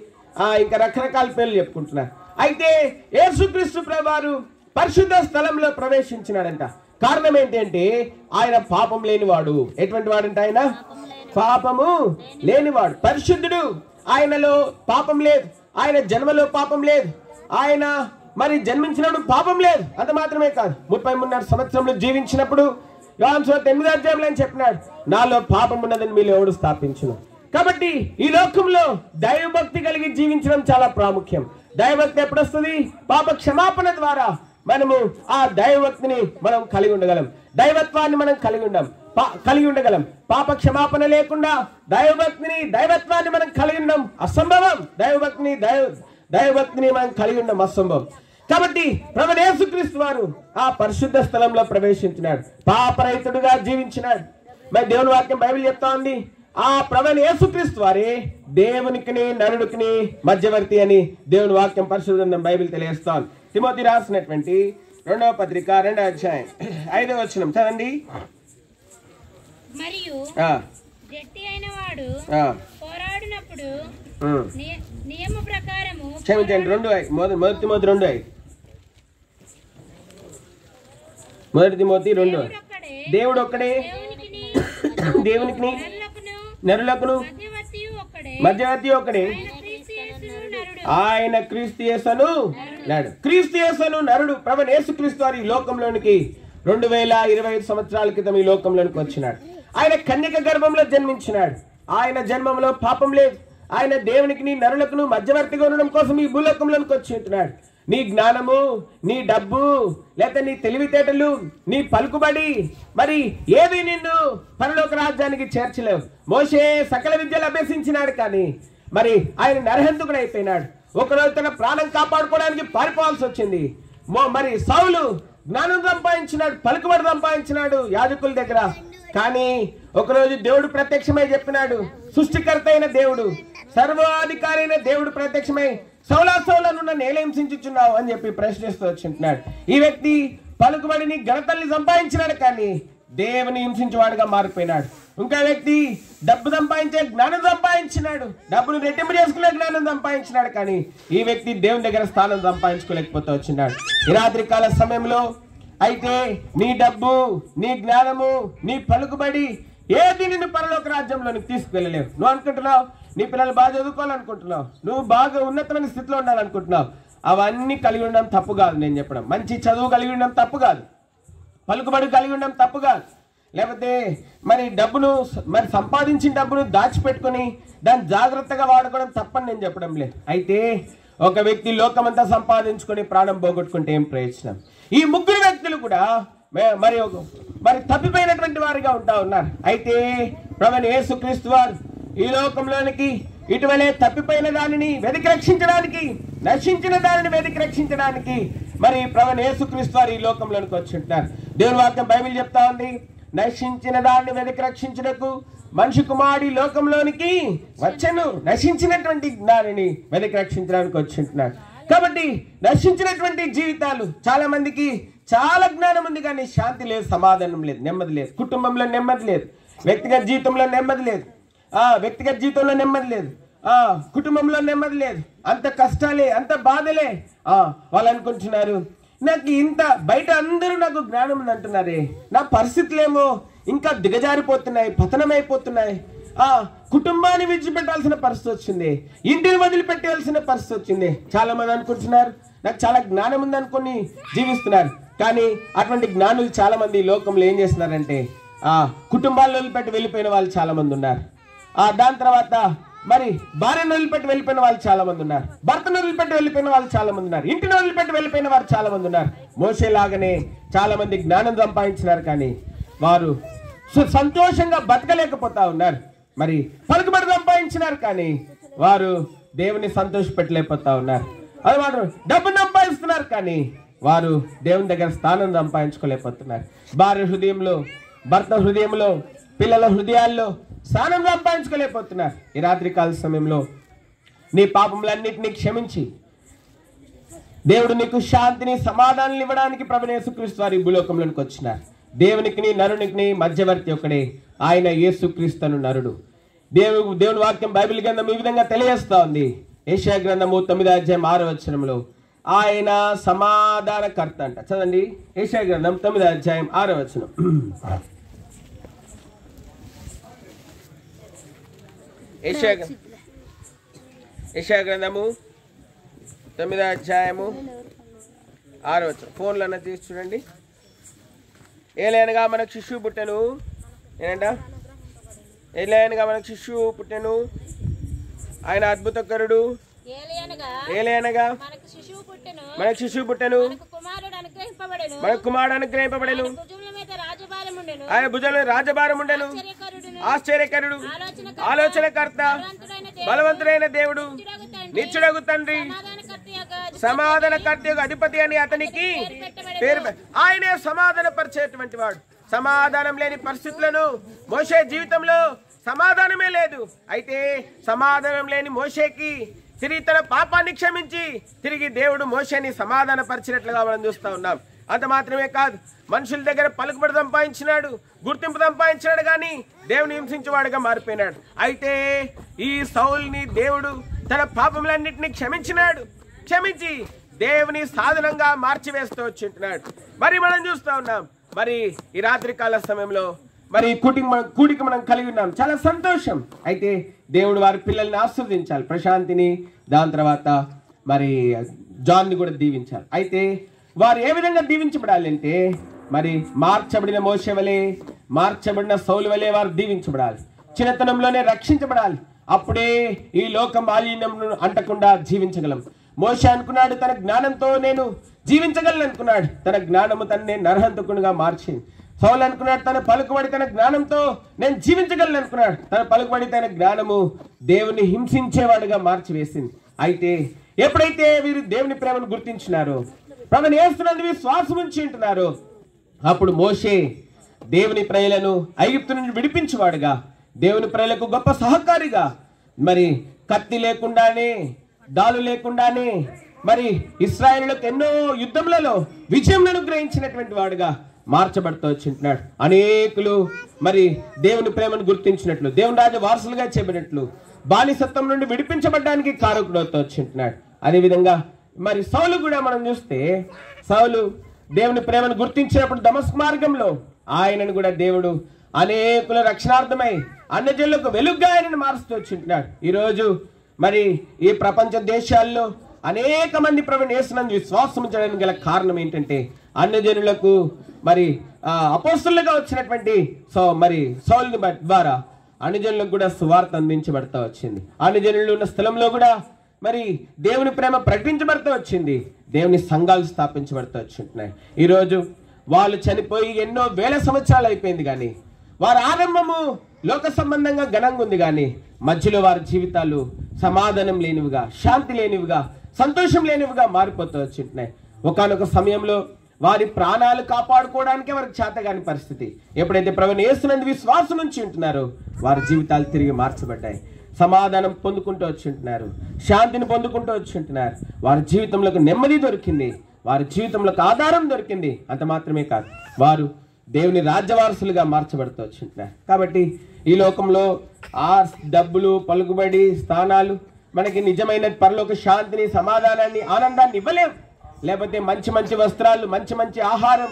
ఇంకా రకరకాల పేర్లు చెప్పుకుంటున్నారు. అయితే యేసుక్రీస్తు ప్రభువారు పరిశుద్ధ స్థలంలో ప్రవేశించినాడంట. కారణం ఏంటంటే ఆయన పాపం లేనివాడు. ఎటువంటి వాడంటే ఆయన పాపము లేనివాడు, పరిశుద్ధుడు. ఆయనలో పాపం లేదు, ఆయన జన్మలో పాపం లేదు, ఆయన మరి జన్మించినప్పుడు పాపం లేదు. అంత మాత్రమే కాదు, 33 సంవత్సరంలో జీవించినప్పుడు యోహాను సువార్త 8వ అధ్యాయంలో అని చెప్పినాడు, నాలో పాపం ఉన్నదని మీలో ఎవడు స్థాపించును. కాబట్టి ఈ లోకంలో దైవభక్తి కలిగి జీవించడం చాలా ప్రాముఖ్యం. దైవభక్తి ఎప్పుడు వస్తుంది? పాప క్షమాపణ ద్వారా మనము ఆ దైవభక్తిని మనం కలిగి ఉండగలం, దైవత్వాన్ని మనం కలిగి ఉండగలం. పాప క్షమాపణ లేకుండా దైవత్వాన్ని మనం కలిగి ఉండడం అసంభవం. దైవభక్తిని మనం కలిగి ఉండడం అసంభవం. కాబట్టి ప్రభువైన యేసుక్రీస్తు వారు ఆ పరిశుద్ధ స్థలంలో ప్రవేశించినాడు, పాపరహితుడుగా జీవించినాడు. మరి దేవుని వాక్యం బైబిల్ చెప్తా ఉంది, ఆ ప్రభువైన యేసుక్రీస్తు వారే దేవునికిని నరుడికిని మధ్యవర్తి అని దేవుని వాక్యం పరిశుద్ధ గ్రంథం బైబిల్ తెలియజేస్తాను. తిమోతి రాసినటువంటి 2వ పత్రిక 2వ అధ్యాయం 5వ వచనం చదండి. మరియు గట్టి అయిన వాడు పోరాడినప్పుడు నియమ ప్రకారము క్షమించండి, 2:5 మొదటి తిమోతి 2:5 మొదటి తిమోతి 2. దేవుడు ఒక్కడే, దేవునికి నరులకును మధ్యవర్తి ఒక్కడే, ఆయన క్రీస్తు యేసును నరుడు. ప్రభువైన యేసుక్రీస్తు వారు ఈ లోకంలోనికి 2025 సంవత్సరాల క్రితం ఈ లోకంలోనికి వచ్చినాడు. ఆయన కన్యక గర్భంలో జన్మించినాడు. ఆయన జన్మంలో పాపం లేదు. ఆయన దేవునికి నరులకును మధ్యవర్తిగా ఉండడం కోసం ఈ భూలోకంలోనికి వచ్చి ఉంటున్నాడు. నీ జ్ఞానము, నీ డబ్బు, లేక నీ తెలివితేటలు, నీ పలుకుబడి మరి ఏవి నిన్ను పరలోక రాజ్యానికి చేర్చలేవు. మోషే సకల విద్యలు అభ్యసించినాడు, కానీ మరి ఆయన నరహంతకుడు అయిపోయినాడు. ఒకరోజు తన ప్రాణం కాపాడుకోవడానికి పారిపోవాల్సి వచ్చింది. మరి సౌలు జ్ఞానం సంపాదించినాడు, పలుకుబడి సంపాదించినాడు యాజకుల దగ్గర. కానీ ఒకరోజు దేవుడు ప్రత్యక్షమై చెప్పినాడు, సృష్టికర్త అయిన దేవుడు, సర్వాధికారి అయిన దేవుడు ప్రత్యక్షమై సౌలా నేలేం సించుచున్నావు అని చెప్పి ప్రశ్నిస్తూ వచ్చింటున్నాడు. ఈ వ్యక్తి పలుకుబడిని ఘనతల్ని సంపాదించినాడు, కానీ దేవుని హింసించేవాడుగా మారిపోయినాడు. ఇంకా వ్యక్తి డబ్బు సంపాదించే జ్ఞానం సంపాదించినాడు, డబ్బును రెట్టింపు చేసుకునే జ్ఞానం సంపాదించినాడు, కానీ ఈ వ్యక్తి దేవుని దగ్గర స్థానం సంపాదించుకోలేకపోతూ వచ్చినాడు. ఈ రాత్రి కాల సమయంలో అయితే నీ డబ్బు, నీ జ్ఞానము, నీ పలుకుబడి ఏది నిన్ను పరలోక రాజ్యంలోనికి తీసుకువెళ్ళలేవు. నువ్వు అనుకుంటున్నావు నీ పిల్లలు బాగా చదువుకోవాలనుకుంటున్నావు, నువ్వు బాగా ఉన్నతమైన స్థితిలో ఉండాలనుకుంటున్నావు, అవన్నీ కలిగి ఉండడం తప్పు కాదు. నేను చెప్పడం, మంచి చదువు కలిగి ఉండడం తప్పు కాదు, పలుకుబడి కలిగి ఉండడం తప్పు కాదు, లేకపోతే మరి డబ్బును మరి సంపాదించిన డబ్బును దాచిపెట్టుకుని దాన్ని జాగ్రత్తగా వాడుకోవడం తప్పని నేను చెప్పడం లేదు. అయితే ఒక వ్యక్తి లోకమంతా సంపాదించుకొని ప్రాణం పోగొట్టుకుంటే ఏం ప్రయోజనం? ఈ ముగ్గురు వ్యక్తులు కూడా మరి తప్పిపోయినటువంటి వారిగా ఉన్నారు. అయితే ప్రభువైన యేసుక్రీస్తు వారు ఈ లోకంలోనికి ఇటీవలే తప్పిపోయిన దానిని వెతికి రక్షించడానికి, నశించిన దానిని వెతికి రక్షించడానికి మరి ప్రభువైన యేసుక్రీస్తు వారు ఈ లోకంలోనికి వచ్చి ఉంటున్నారు. దేవుని వాక్యం బైబిల్ చెప్తా ఉంది, నశించిన దాన్ని వెతికి రక్షించుటకు మనిషి కుమారుడు లోకంలోనికి వచ్చెను, నశించినటువంటి దానిని వెతికి రక్షించడానికి వచ్చి ఉంటున్నాడు. కాబట్టి నశించినటువంటి జీవితాలు చాలా మందికి చాలా జ్ఞానం ఉంది, కానీ శాంతి లేదు, సమాధానం లేదు, నెమ్మది లేదు, కుటుంబంలో నెమ్మది లేదు, వ్యక్తిగత జీవితంలో నెమ్మది లేదు, వ్యక్తిగత జీవితంలో నెమ్మది లేదు, కుటుంబంలో నెమ్మది లేదు, అంత కష్టాలే, అంత బాధలే. వాళ్ళు అనుకుంటున్నారు నాకు ఇంత బయట అందరూ నాకు జ్ఞానం ఉంది అంటున్నారే, నా పరిస్థితులేమో ఇంకా దిగజారిపోతున్నాయి, పతనమైపోతున్నాయి, కుటుంబాన్ని విడిచిపెట్టాల్సిన పరిస్థితి వచ్చింది, ఇంటిని వదిలిపెట్టాల్సిన పరిస్థితి వచ్చింది. చాలా మంది అనుకుంటున్నారు నాకు చాలా జ్ఞానం ఉంది అనుకుని జీవిస్తున్నారు, కానీ అటువంటి జ్ఞానులు చాలా మంది ఈ లోకంలో ఏం చేస్తున్నారంటే కుటుంబాలను వదిలిపెట్టి వెళ్ళిపోయిన వాళ్ళు చాలా మంది ఉన్నారు. దాని తర్వాత మరి భార్యను వదిలిపెట్టి వెళ్ళిపోయిన వాళ్ళు చాలా మంది ఉన్నారు. భర్తను వదిలిపెట్టి వెళ్ళిపోయిన వాళ్ళు చాలా మంది ఉన్నారు. ఇంటిని వదిలిపెట్టి వెళ్ళిపోయిన వారు చాలా మంది ఉన్నారు. మోషే లాగానే చాలా మంది జ్ఞానం సంపాదించినారు, కానీ వారు సంతోషంగా బతకలేకపోతా ఉన్నారు. మరి పలుకుబడి సంపాదించినారు, కానీ వారు దేవుని సంతోషపెట్టలేకపోతా ఉన్నారు. అది వారు డబ్బును సంపాదిస్తున్నారు, కానీ వారు దేవుని దగ్గర స్థానం సంపాదించుకోలేకపోతున్నారు. భార్య హృదయంలో, భర్త హృదయంలో, పిల్లల హృదయాల్లో స్థానం సంపాదించుకోలేకపోతున్నారు. ఈ రాత్రికాల సమయంలో నీ పాపములన్నిటినీ క్షమించి దేవుడు నీకు శాంతిని, సమాధానం ఇవ్వడానికి ప్రభువైన యేసుక్రీస్తు వారి భూలోకంలోనికి వచ్చినారు. దేవునికి నరునికి మధ్యవర్తి ఒకడే, ఆయన యేసుక్రీస్తు అను నరుడు. దేవుని వాక్యం బైబిల్ గ్రంథం ఈ విధంగా తెలియజేస్తా ఉంది. యెషయా గ్రంథము 9:6 ఆయన సమాధానకర్త అంట. చదండి, యెషయా గ్రంథం 9:6. యెషయా గ్రంథము 9:6. ఫోన్లో తీసి చూడండి. ఏలైనగా మనకు శిశువు పుట్టెను, ఏంటంట? ఏలైనగా మనకు శిశువు పుట్టెను, ఆయన అద్భుతకరుడు. ఏలైనగా మనకు శిశువు పుట్టెను, మనకు కుమారుడు అనుగ్రహింపబడెను, ఆయన భుజంలో రాజభారం ఉండెను, ఆశ్చర్యకరుడు, ఆలోచనకర్త, బలవంతుడైన దేవుడు, నిత్యుడగు తండ్రి, సమాధానకర్త అధిపతి అని అతనికి పేరు. ఆయనే సమాధాన పరిచేటువంటి వాడు. సమాధానం లేని పరిస్థితులను మోషే జీవితంలో సమాధానమే లేదు. అయితే సమాధానం లేని మోషేకి తిరిగి తన పాపాన్ని క్షమించి తిరిగి దేవుడు మోషేని సమాధాన పరిచినట్లుగా మనం చూస్తూ ఉన్నాం. అంత మాత్రమే కాదు, మనుషుల దగ్గర పలుకుబడి సంపాదించినాడు, గుర్తింపు సంపాదించినాడు, కానీ దేవుని హింసించేవాడుగా మారిపోయినాడు. అయితే ఈ సౌలుని దేవుడు తన పాపములన్నింటినీ క్షమించి దేవుని సాధనంగా మార్చివేస్తూ వచ్చింటున్నాడు. మరి మనం చూస్తూ ఉన్నాం. మరి ఈ రాత్రికాల సమయంలో మరి కూడిక మనం కలిగి ఉన్నాం, చాలా సంతోషం. అయితే దేవుడు వారి పిల్లల్ని ఆస్వాదించాలి, ప్రశాంతిని, దాని తర్వాత మరి జాన్ని కూడా దీవించాలి. అయితే వారు ఏ విధంగా దీవించబడాలి అంటే, మరి మార్చబడిన మోషే వలె, మార్చబడిన సౌలు వలె వారు దీవించబడాలి. చిన్నతనంలోనే రక్షించబడాలి. అప్పుడే ఈ లోక మాలిన్యం అంటకుండా జీవించగలం. మోషే అనుకున్నాడు, తన జ్ఞానంతో నేను జీవించగలను అనుకున్నాడు. తన జ్ఞానము తనని నరహంతకునిగా మార్చింది. సౌలు అనుకున్నాడు, తన పలుకుబడి తన జ్ఞానంతో నేను జీవించగలను అనుకున్నాడు. తన పలుకుబడి తన జ్ఞానము దేవుని హింసించేవాడుగా మార్చివేసింది. అయితే ఎప్పుడైతే వీరు దేవుని ప్రేమను గుర్తించినారో, ప్రభువుని యేసునందు విశ్వాసం ఉంచి ఉంటున్నారో, అప్పుడు మోషే దేవుని ప్రజలను ఐగుప్తు నుండి విడిపించేవాడుగా, దేవుని ప్రజలకు గొప్ప సహకారిగా, మరి కత్తి లేకుండానే, దాలు లేకుండానే మరి ఇశ్రాయేలులకు ఎన్నో యుద్ధములలో విజయం అనుగ్రహించినటువంటి వాడుగా మార్చబడుతూ వచ్చింటున్నాడు. అనేకులు మరి దేవుని ప్రేమను గుర్తించినట్లు, దేవుని రాజ వారసులుగా చేయబడినట్లు, బానిసత్వం నుండి విడిపించబడడానికి కారకుడవుతూ వచ్చింటున్నాడు. అదేవిధంగా మరి సౌలు కూడా మనం చూస్తే, సౌలు దేవుని ప్రేమను గుర్తించినప్పుడు దమస్కు మార్గంలో ఆయనను కూడా దేవుడు అనేకుల రక్షణార్థమై అన్యజనులకు వెలుగుగా ఆయనను మారుస్తూ వచ్చింటున్నాడు. ఈరోజు మరి ఈ ప్రపంచ దేశాల్లో అనేక మంది ప్రభువుని యేసునందు విశ్వాసం చేయడానికి గల కారణం ఏంటంటే, అన్యజనులకు మరి అపోస్తలుగా వచ్చినటువంటి మరి సౌలుని ద్వారా అన్యజనులకు కూడా సువార్త అందించబడతా వచ్చింది. అన్యజనులు ఉన్న స్థలంలో కూడా మరి దేవుని ప్రేమ ప్రకటించబడుతూ వచ్చింది. దేవుని సంఘాలు స్థాపించబడుతూ వచ్చింటున్నాయి. ఈరోజు వాళ్ళు చనిపోయి ఎన్నో వేల సంవత్సరాలు అయిపోయింది, కానీ వారి ఆరంభము లోక సంబంధంగా ఘనంగా ఉంది, కానీ మధ్యలో వారి జీవితాలు సమాధానం లేనివిగా, శాంతి లేనివిగా, సంతోషం లేనివిగా మారిపోతూ వచ్చింటున్నాయి. ఒకానొక సమయంలో వారి ప్రాణాలు కాపాడుకోవడానికే వారికి చేతగాని పరిస్థితి. ఎప్పుడైతే ప్రభువుని యేసునందు విశ్వాసం నుంచి ఉంటున్నారో వారి జీవితాలు తిరిగి మార్చబడ్డాయి. సమాధానం పొందుకుంటూ వచ్చి ఉంటున్నారు, శాంతిని పొందుకుంటూ వచ్చి ఉంటున్నారు. వారి జీవితంలోకి నెమ్మది దొరికింది, వారి జీవితంలోకి ఆధారం దొరికింది. అంత మాత్రమే కాదు, వారు దేవుని రాజ్యవారసులుగా మార్చబడుతూ వచ్చింటున్నారు. కాబట్టి ఈ లోకంలో ఆ డబ్బులు, పలుకుబడి, స్థానాలు మనకి నిజమైన పరలోక శాంతిని, సమాధానాన్ని, ఆనందాన్ని ఇవ్వలేవు. లేకపోతే మంచి మంచి వస్త్రాలు, మంచి మంచి ఆహారం,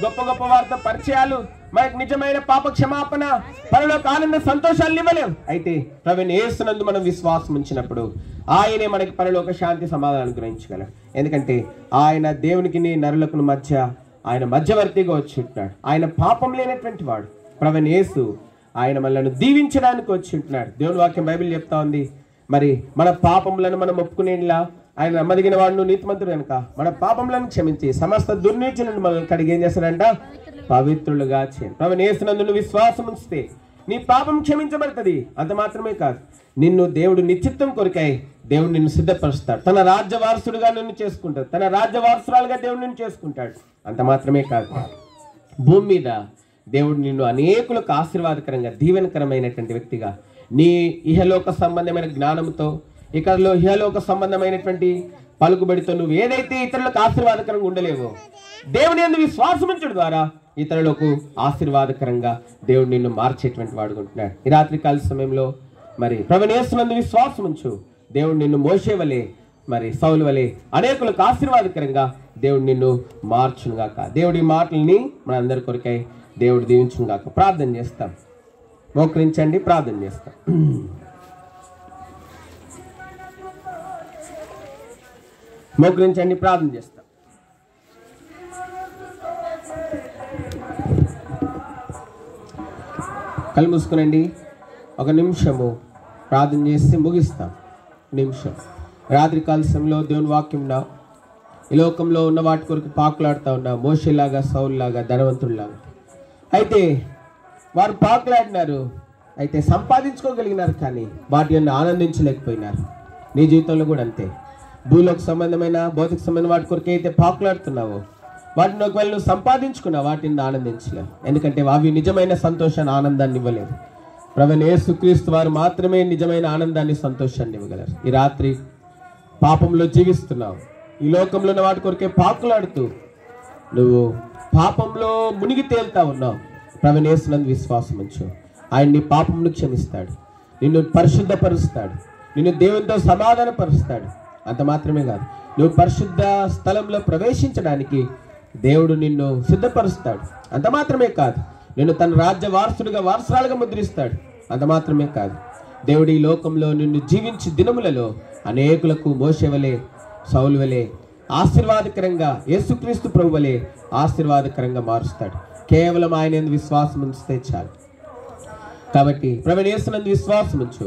గొప్ప గొప్ప వార్త పరిచయాలు మనకు నిజమైన పాప క్షమాపణ, పరలోక ఆనంద సంతోషాలను ఇవ్వలేవు. అయితే ప్రభువుని యేసునందు మనం విశ్వాసం ఉంచినప్పుడు ఆయనే మనకి పరలోక శాంతి, సమాధానం గ్రహించగలరు. ఎందుకంటే ఆయన దేవునికి నరులకు మధ్య ఆయన మధ్యవర్తిగా వచ్చి ఉంటున్నాడు. ఆయన పాపం లేనటువంటి వాడు. ప్రభువైన యేసు ఆయన మనల్ని దీవించడానికి వచ్చి ఉంటున్నాడు. దేవుని వాక్యం బైబిల్ చెప్తా ఉంది, మరి మన పాపములను మనం ఒప్పుకునేలా ఆయన నమ్మదగిన వాడును నీతిమంతుడు కనుక మన పాపములను క్షమించి సమస్త దుర్నీతి నుండి మనల్ని కడిగి ఏం చేస్తాడంట? పవిత్రులుగా చేయండి. ప్రభువైన యేసునందు నువ్వు విశ్వాసం ఉంచితే నీ పాపం క్షమించబడుతుంది. అంత మాత్రమే కాదు, నిన్ను దేవుడు నిశ్చిత్తం కొరకై దేవుడు నిన్ను సిద్ధపరుస్తాడు. తన రాజ్య వారసుడుగా నిన్ను చేసుకుంటాడు. తన రాజ్య వారసురాలుగా దేవుడు నిన్ను చేసుకుంటాడు. అంత మాత్రమే కాదు, భూమి మీద దేవుడు నిన్ను అనేకులకు ఆశీర్వాదకరంగా దీవెనకరమైనటువంటి వ్యక్తిగా నీ ఇహలోక సంబంధమైన జ్ఞానంతో ఇకలో ఇహలోక సంబంధమైనటువంటి పలుకుబడితో నువ్వు ఏదైతే ఇతరులకు ఆశీర్వాదకరంగా ఉండలేవో దేవుని యందు విశ్వాసం ఉంచడం ద్వారా ఇతరులకు ఆశీర్వాదకరంగా దేవుడు నిన్ను మార్చేటువంటి వాడుకుంటున్నాడు. ఈ రాత్రికాల సమయంలో మరి ప్రభువైన యేసునందు విశ్వాసం ఉంచు. దేవుడు నిన్ను మోషే వలె మరి సౌలు వలె అనేకులకు ఆశీర్వాదకరంగా దేవుడు నిన్ను మార్చునుగాక. దేవుడి మాటల్ని మన అందరి కొరకై దేవుడు దీవించుగాక. ప్రార్థన చేస్తాం. మోకరించండి, ప్రార్థన చేస్తాం. మోకరించండి, ప్రార్థన చేస్తాం. కళ్ళు మూసుకునండి. ఒక నిమిషము ప్రార్థన చేసి ముగిస్తాం. నిమిషం. రాత్రికాల సమయంలో దేవుని వాక్యంలో ఈ లోకంలో ఉన్న వాటి కొరకు పాకులాడుతూ ఉన్నా, మోషేలాగా సౌలులాగా ధనవంతుల్లాగా. అయితే వారు పాకులాడినారు, అయితే సంపాదించుకోగలిగినారు, కానీ వాటి అన్ని ఆనందించలేకపోయినారు. నీ జీవితంలో కూడా అంతే. భూలోక సంబంధమైన భౌతిక సంబంధమైన వాటి కొరకు అయితే పాకులాడుతున్నావో వాటిని ఒకవేళ నువ్వు సంపాదించుకున్నావు, వాటిని ఆనందించలేవు. ఎందుకంటే అవి నిజమైన సంతోషాన్ని, ఆనందాన్ని ఇవ్వలేవు. ప్రభువైన యేసుక్రీస్తు వారు మాత్రమే నిజమైన ఆనందాన్ని, సంతోషాన్ని ఇవ్వగలరు. ఈ రాత్రి పాపంలో జీవిస్తున్నావు, ఈ లోకంలో ఉన్న వాటి కొరకే పాకులాడుతూ నువ్వు పాపంలో మునిగి తేలుతా ఉన్నావు. ప్రభువైన యేసునందు విశ్వాసం ఉంచు. ఆయన నీ పాపమును క్షమిస్తాడు, నిన్ను పరిశుద్ధపరుస్తాడు, నిన్ను దేవునితో సమాధానపరుస్తాడు. అంత మాత్రమే కాదు, నువ్వు పరిశుద్ధ స్థలంలో ప్రవేశించడానికి దేవుడు నిన్ను సిద్ధపరుస్తాడు. అంత మాత్రమే కాదు, నిన్ను తన రాజ్య వారసుడిగా, వారసురాలుగా ముద్రిస్తాడు. అంత మాత్రమే కాదు, దేవుడు ఈ లోకంలో నిన్ను జీవించి దినములలో అనేకులకు మోషే వలె సౌలు వలె ఆశీర్వాదకరంగా, యేసుక్రీస్తు ప్రభు వలె ఆశీర్వాదకరంగా మారుస్తాడు. కేవలం ఆయన యందు విశ్వాసం ఉంచితే చాలు. కాబట్టి ప్రభువైన యేసునందు విశ్వాసం ఉంచు.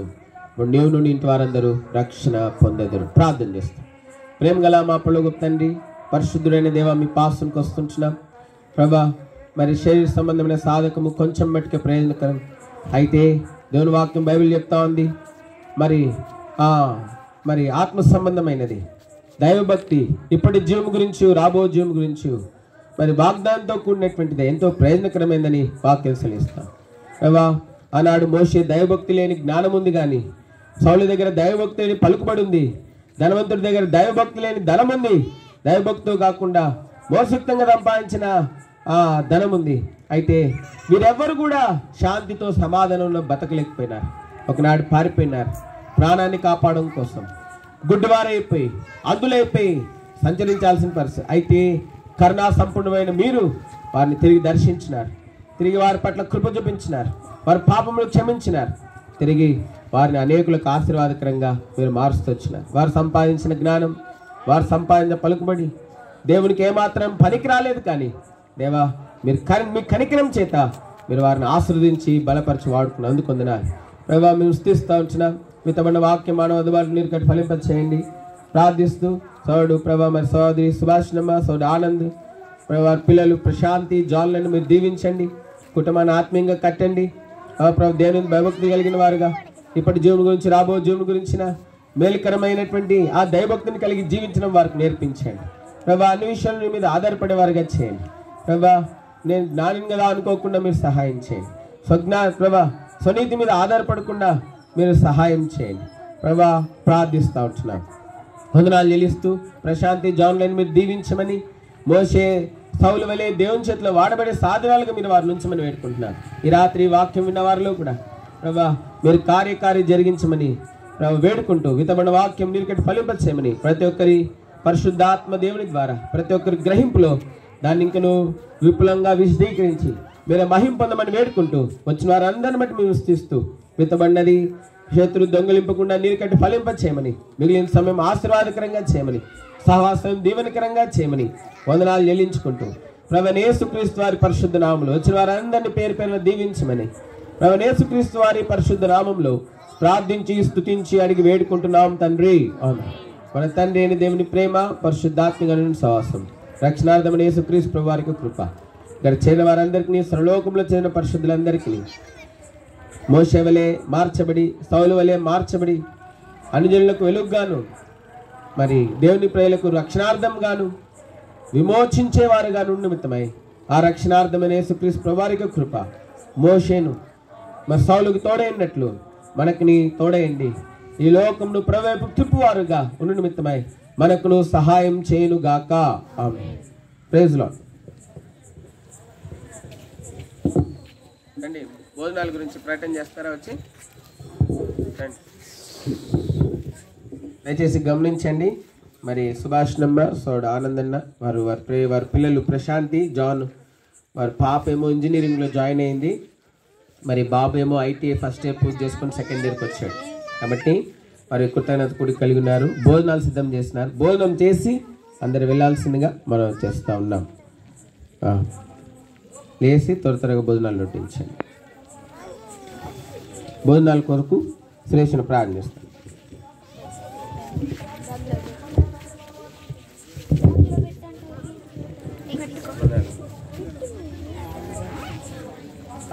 నీవు నుండి ఇంటి వారందరూ రక్షణ పొందెదరు. ప్రార్థన చేస్తాం. ప్రేమ గల మా పరలోకపు తండ్రి, పరిశుద్ధుడైన దేవ, మీ పాసంకి వస్తుంటున్నాం ప్రభా. మరి శరీర సంబంధమైన సాధకము కొంచెం మట్టుకే ప్రయోజనకరం. అయితే దేవుని వాక్యం బైబిల్ చెప్తా ఉంది, మరి ఆత్మ సంబంధమైనది దైవభక్తి ఇప్పటి జీవం గురించి, రాబో జీవం గురించి మరి వాగ్దానంతో కూడినటువంటిది, ఎంతో ప్రయోజనకరమైందని వాక్యం సెలవిస్తాం ప్రభా. ఆనాడు మోషే దైవభక్తి లేని జ్ఞానం ఉంది, కానీ సౌలు దగ్గర దైవభక్తి లేని పలుకుబడి ఉంది. ధనవంతుడి దగ్గర దైవభక్తి లేని ధనం ఉంది. దైవభక్తితో కాకుండా మోసయుక్తంగా సంపాదించిన ధనం ఉంది. అయితే వీరెవ్వరు కూడా శాంతితో, సమాధానంలో బతకలేకపోయినారు. ఒకనాడు పారిపోయినారు ప్రాణాన్ని కాపాడడం కోసం. గుడ్డివారైపోయి, అందులైపోయి సంచరించాల్సిన పరిస్థితి. అయితే కరుణా సంపూర్ణమైన మీరు వారిని తిరిగి దర్శించినారు, తిరిగి వారి పట్ల కృప చూపించినారు, వారి పాపములు క్షమించినారు, తిరిగి వారిని అనేకులకు ఆశీర్వాదకరంగా మీరు మారుస్తూ వచ్చినారు. వారు సంపాదించిన జ్ఞానం, వారు సంపాదించిన పలుకుబడి దేవునికి ఏమాత్రం పనికి రాలేదు. కానీ దేవా, మీరు మీ కనికరం చేత మీరు వారిని ఆశీర్వదించి బలపరిచి వాడుకుని అందుకొందినారు ప్రభా. మేము స్థిస్తూ ఉంటున్నాం. మితమైన వాక్యం మానవ వారిని మీరు కట్టి ఫలింపచేయండి ప్రార్థిస్తూ. సోదరుడు ప్రభా, మరి సోదరి సుభాషిణమ్మ, సోదరుడు ఆనంద్ ప్రభా, పిల్లలు ప్రశాంతి, జాన్లను మీరు దీవించండి. కుటుంబాన్ని ఆత్మీయంగా కట్టండి ప్రభా. దేవుని భయభక్తి కలిగిన వారుగా ఇప్పటి జీవుని గురించి, రాబో జీవుని గురించిన మేలుకరమైనటువంటి ఆ దైవభక్తిని కలిగి జీవించడం వారికి నేర్పించండి ప్రభా. అన్ని విషయాల మీద ఆధారపడే వారిగా చేయండి ప్రభా. నేను జ్ఞానం కదా అనుకోకుండా మీరు సహాయం చేయండి ప్రభా. స్వనీతి మీద ఆధారపడకుండా మీరు సహాయం చేయండి ప్రభా. ప్రార్థిస్తూ ఉంటున్నాను. వందనాలు చెల్లిస్తూ ప్రశాంతి, జాన్లను మీరు దీవించమని, మోషే సౌలు వలె దేవుని చేతిలో వాడబడే సాధనాలుగా మీరు వారిని ఉంచమని వేడుకుంటున్నాను. ఈ రాత్రి వాక్యం విన్న వారిలో కూడా ప్రభా మీరు కార్యకార్య జరిగించమని ప్రభు వేడుకుంటూ, వితమైన వాక్యం మీరు కట్టి ఫలింపచేయమని, ప్రతి ఒక్కరి పరిశుద్ధాత్మ దేవుని ద్వారా ప్రతి ఒక్కరి గ్రహింపులో దాన్ని ఇంకను విపులంగా విశదీకరించి మీరు మహిం పొందమని వేడుకుంటూ, వచ్చిన వారందరిని బట్టి మేము స్థిస్తూ, విత్తబడినది శత్రు దొంగలింపకుండా నీరు కట్టి ఫలింపచేయమని, మిగిలిన సమయం ఆశీర్వాదకరంగా చేయమని, సహవాసం దీవెనకరంగా చేయమని వందనాలు చెల్లించుకుంటూ ప్రభువైన యేసుక్రీస్తు వారి పరిశుద్ధ నామములో వచ్చిన వారందరినీ పేరు పేరున దీవించమని ప్రభువైన యేసుక్రీస్తు వారి పరిశుద్ధ నామములో ప్రార్థించి స్తుతించి అడిగి వేడుకుంటున్నాం తండ్రి. ఆమేన్. మన తండ్రి అయిన దేవుని ప్రేమ, పరిశుద్ధాత్మగల సహవాసం, రక్షణార్థమైన యేసుక్రీస్తు ప్రభు వారికి కృప, ఇక్కడ చేరిన వారందరికీ, సర్వలోకంలో చేరిన పరిశుద్ధులందరికీ, మోషే వలె మార్చబడి, సౌలు వలె మార్చబడి, అనుజనులకు వెలుగుగాను, మరి దేవుని ప్రేలకు రక్షణార్థంగాను, విమోచించేవారుగాను నిమిత్తమై ఆ రక్షణార్థమైన యేసుక్రీస్తు ప్రభు వారికి కృప, మోషేను మరి సౌలుకు తోడైనట్లు మనకుని తోడయండి. ఈ లోకమును ప్రవేపు తిప్పువారుగా ఉన్న నిమిత్తమై మనకును సహాయం చేయను గాక. ఆమేన్. Praise Lord. రండి, భోజనాల గురించి ప్రకటన చేస్తారా? వచ్చి రండి. దయచేసి గమనించండి. మరి సుభాష్ నమ్మ, సోడ ఆనందన్న, వారి పిల్లలు ప్రశాంతి, జాన్, వారి పాప ఏమో ఇంజనీరింగ్లో జాయిన్ అయింది. మరి బాబు ఏమో ఐటీఐ ఫస్ట్ ఇయర్ పూర్తి చేసుకొని సెకండ్ ఇయర్కి వచ్చాడు. కాబట్టి వారి కృతజ్ఞత కూడా కలిగి ఉన్నారు. భోజనాలు సిద్ధం చేస్తున్నారు. భోజనం చేసి అందరు వెళ్ళాల్సిందిగా మనం చేస్తూ ఉన్నాం. లేచి త్వరగా భోజనాలు నొట్టించండి. భోజనాల కొరకు శ్రేష్ఠను ప్రార్థిస్తాను.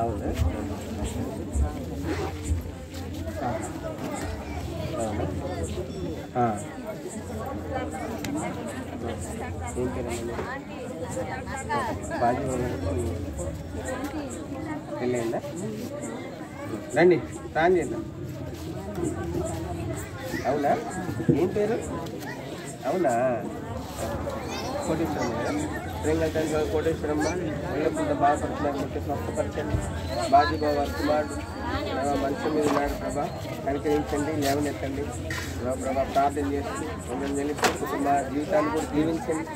అవునా? ఏం పేరమ్మా? బాజీ పెళ్ళయిందా? రండి, ప్రాణం చేద్దాం. అవునా? ఏం పేరు? అవునా? కోటేశ్వరమ్మ కదా? ప్రేంగ కోటేశ్వరమ్మ వెళ్ళకుండా బాధపడుతున్నారు. ముఖ్య స్వస్థపరచండి. బాజీబాబు వారి కుమారుడు మనుషుల మీద ఉన్నాడు. ప్రభా కనికరించండి, లేవనెత్తండి. ప్రభా ప్రార్థన చేసి కొంచెం తెలిసి కుటుంబ జీవితాన్ని కూడా జీవించండి.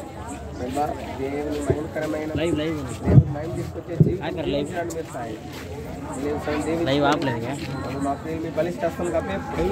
ప్రభా దేవుని మహిమకరమైన దేవుని మహిమ తీసుకొచ్చే జీవితాన్ని మీరు సాయం మా ప్రియులు మీ బలిష్ట హస్తం కాబట్టి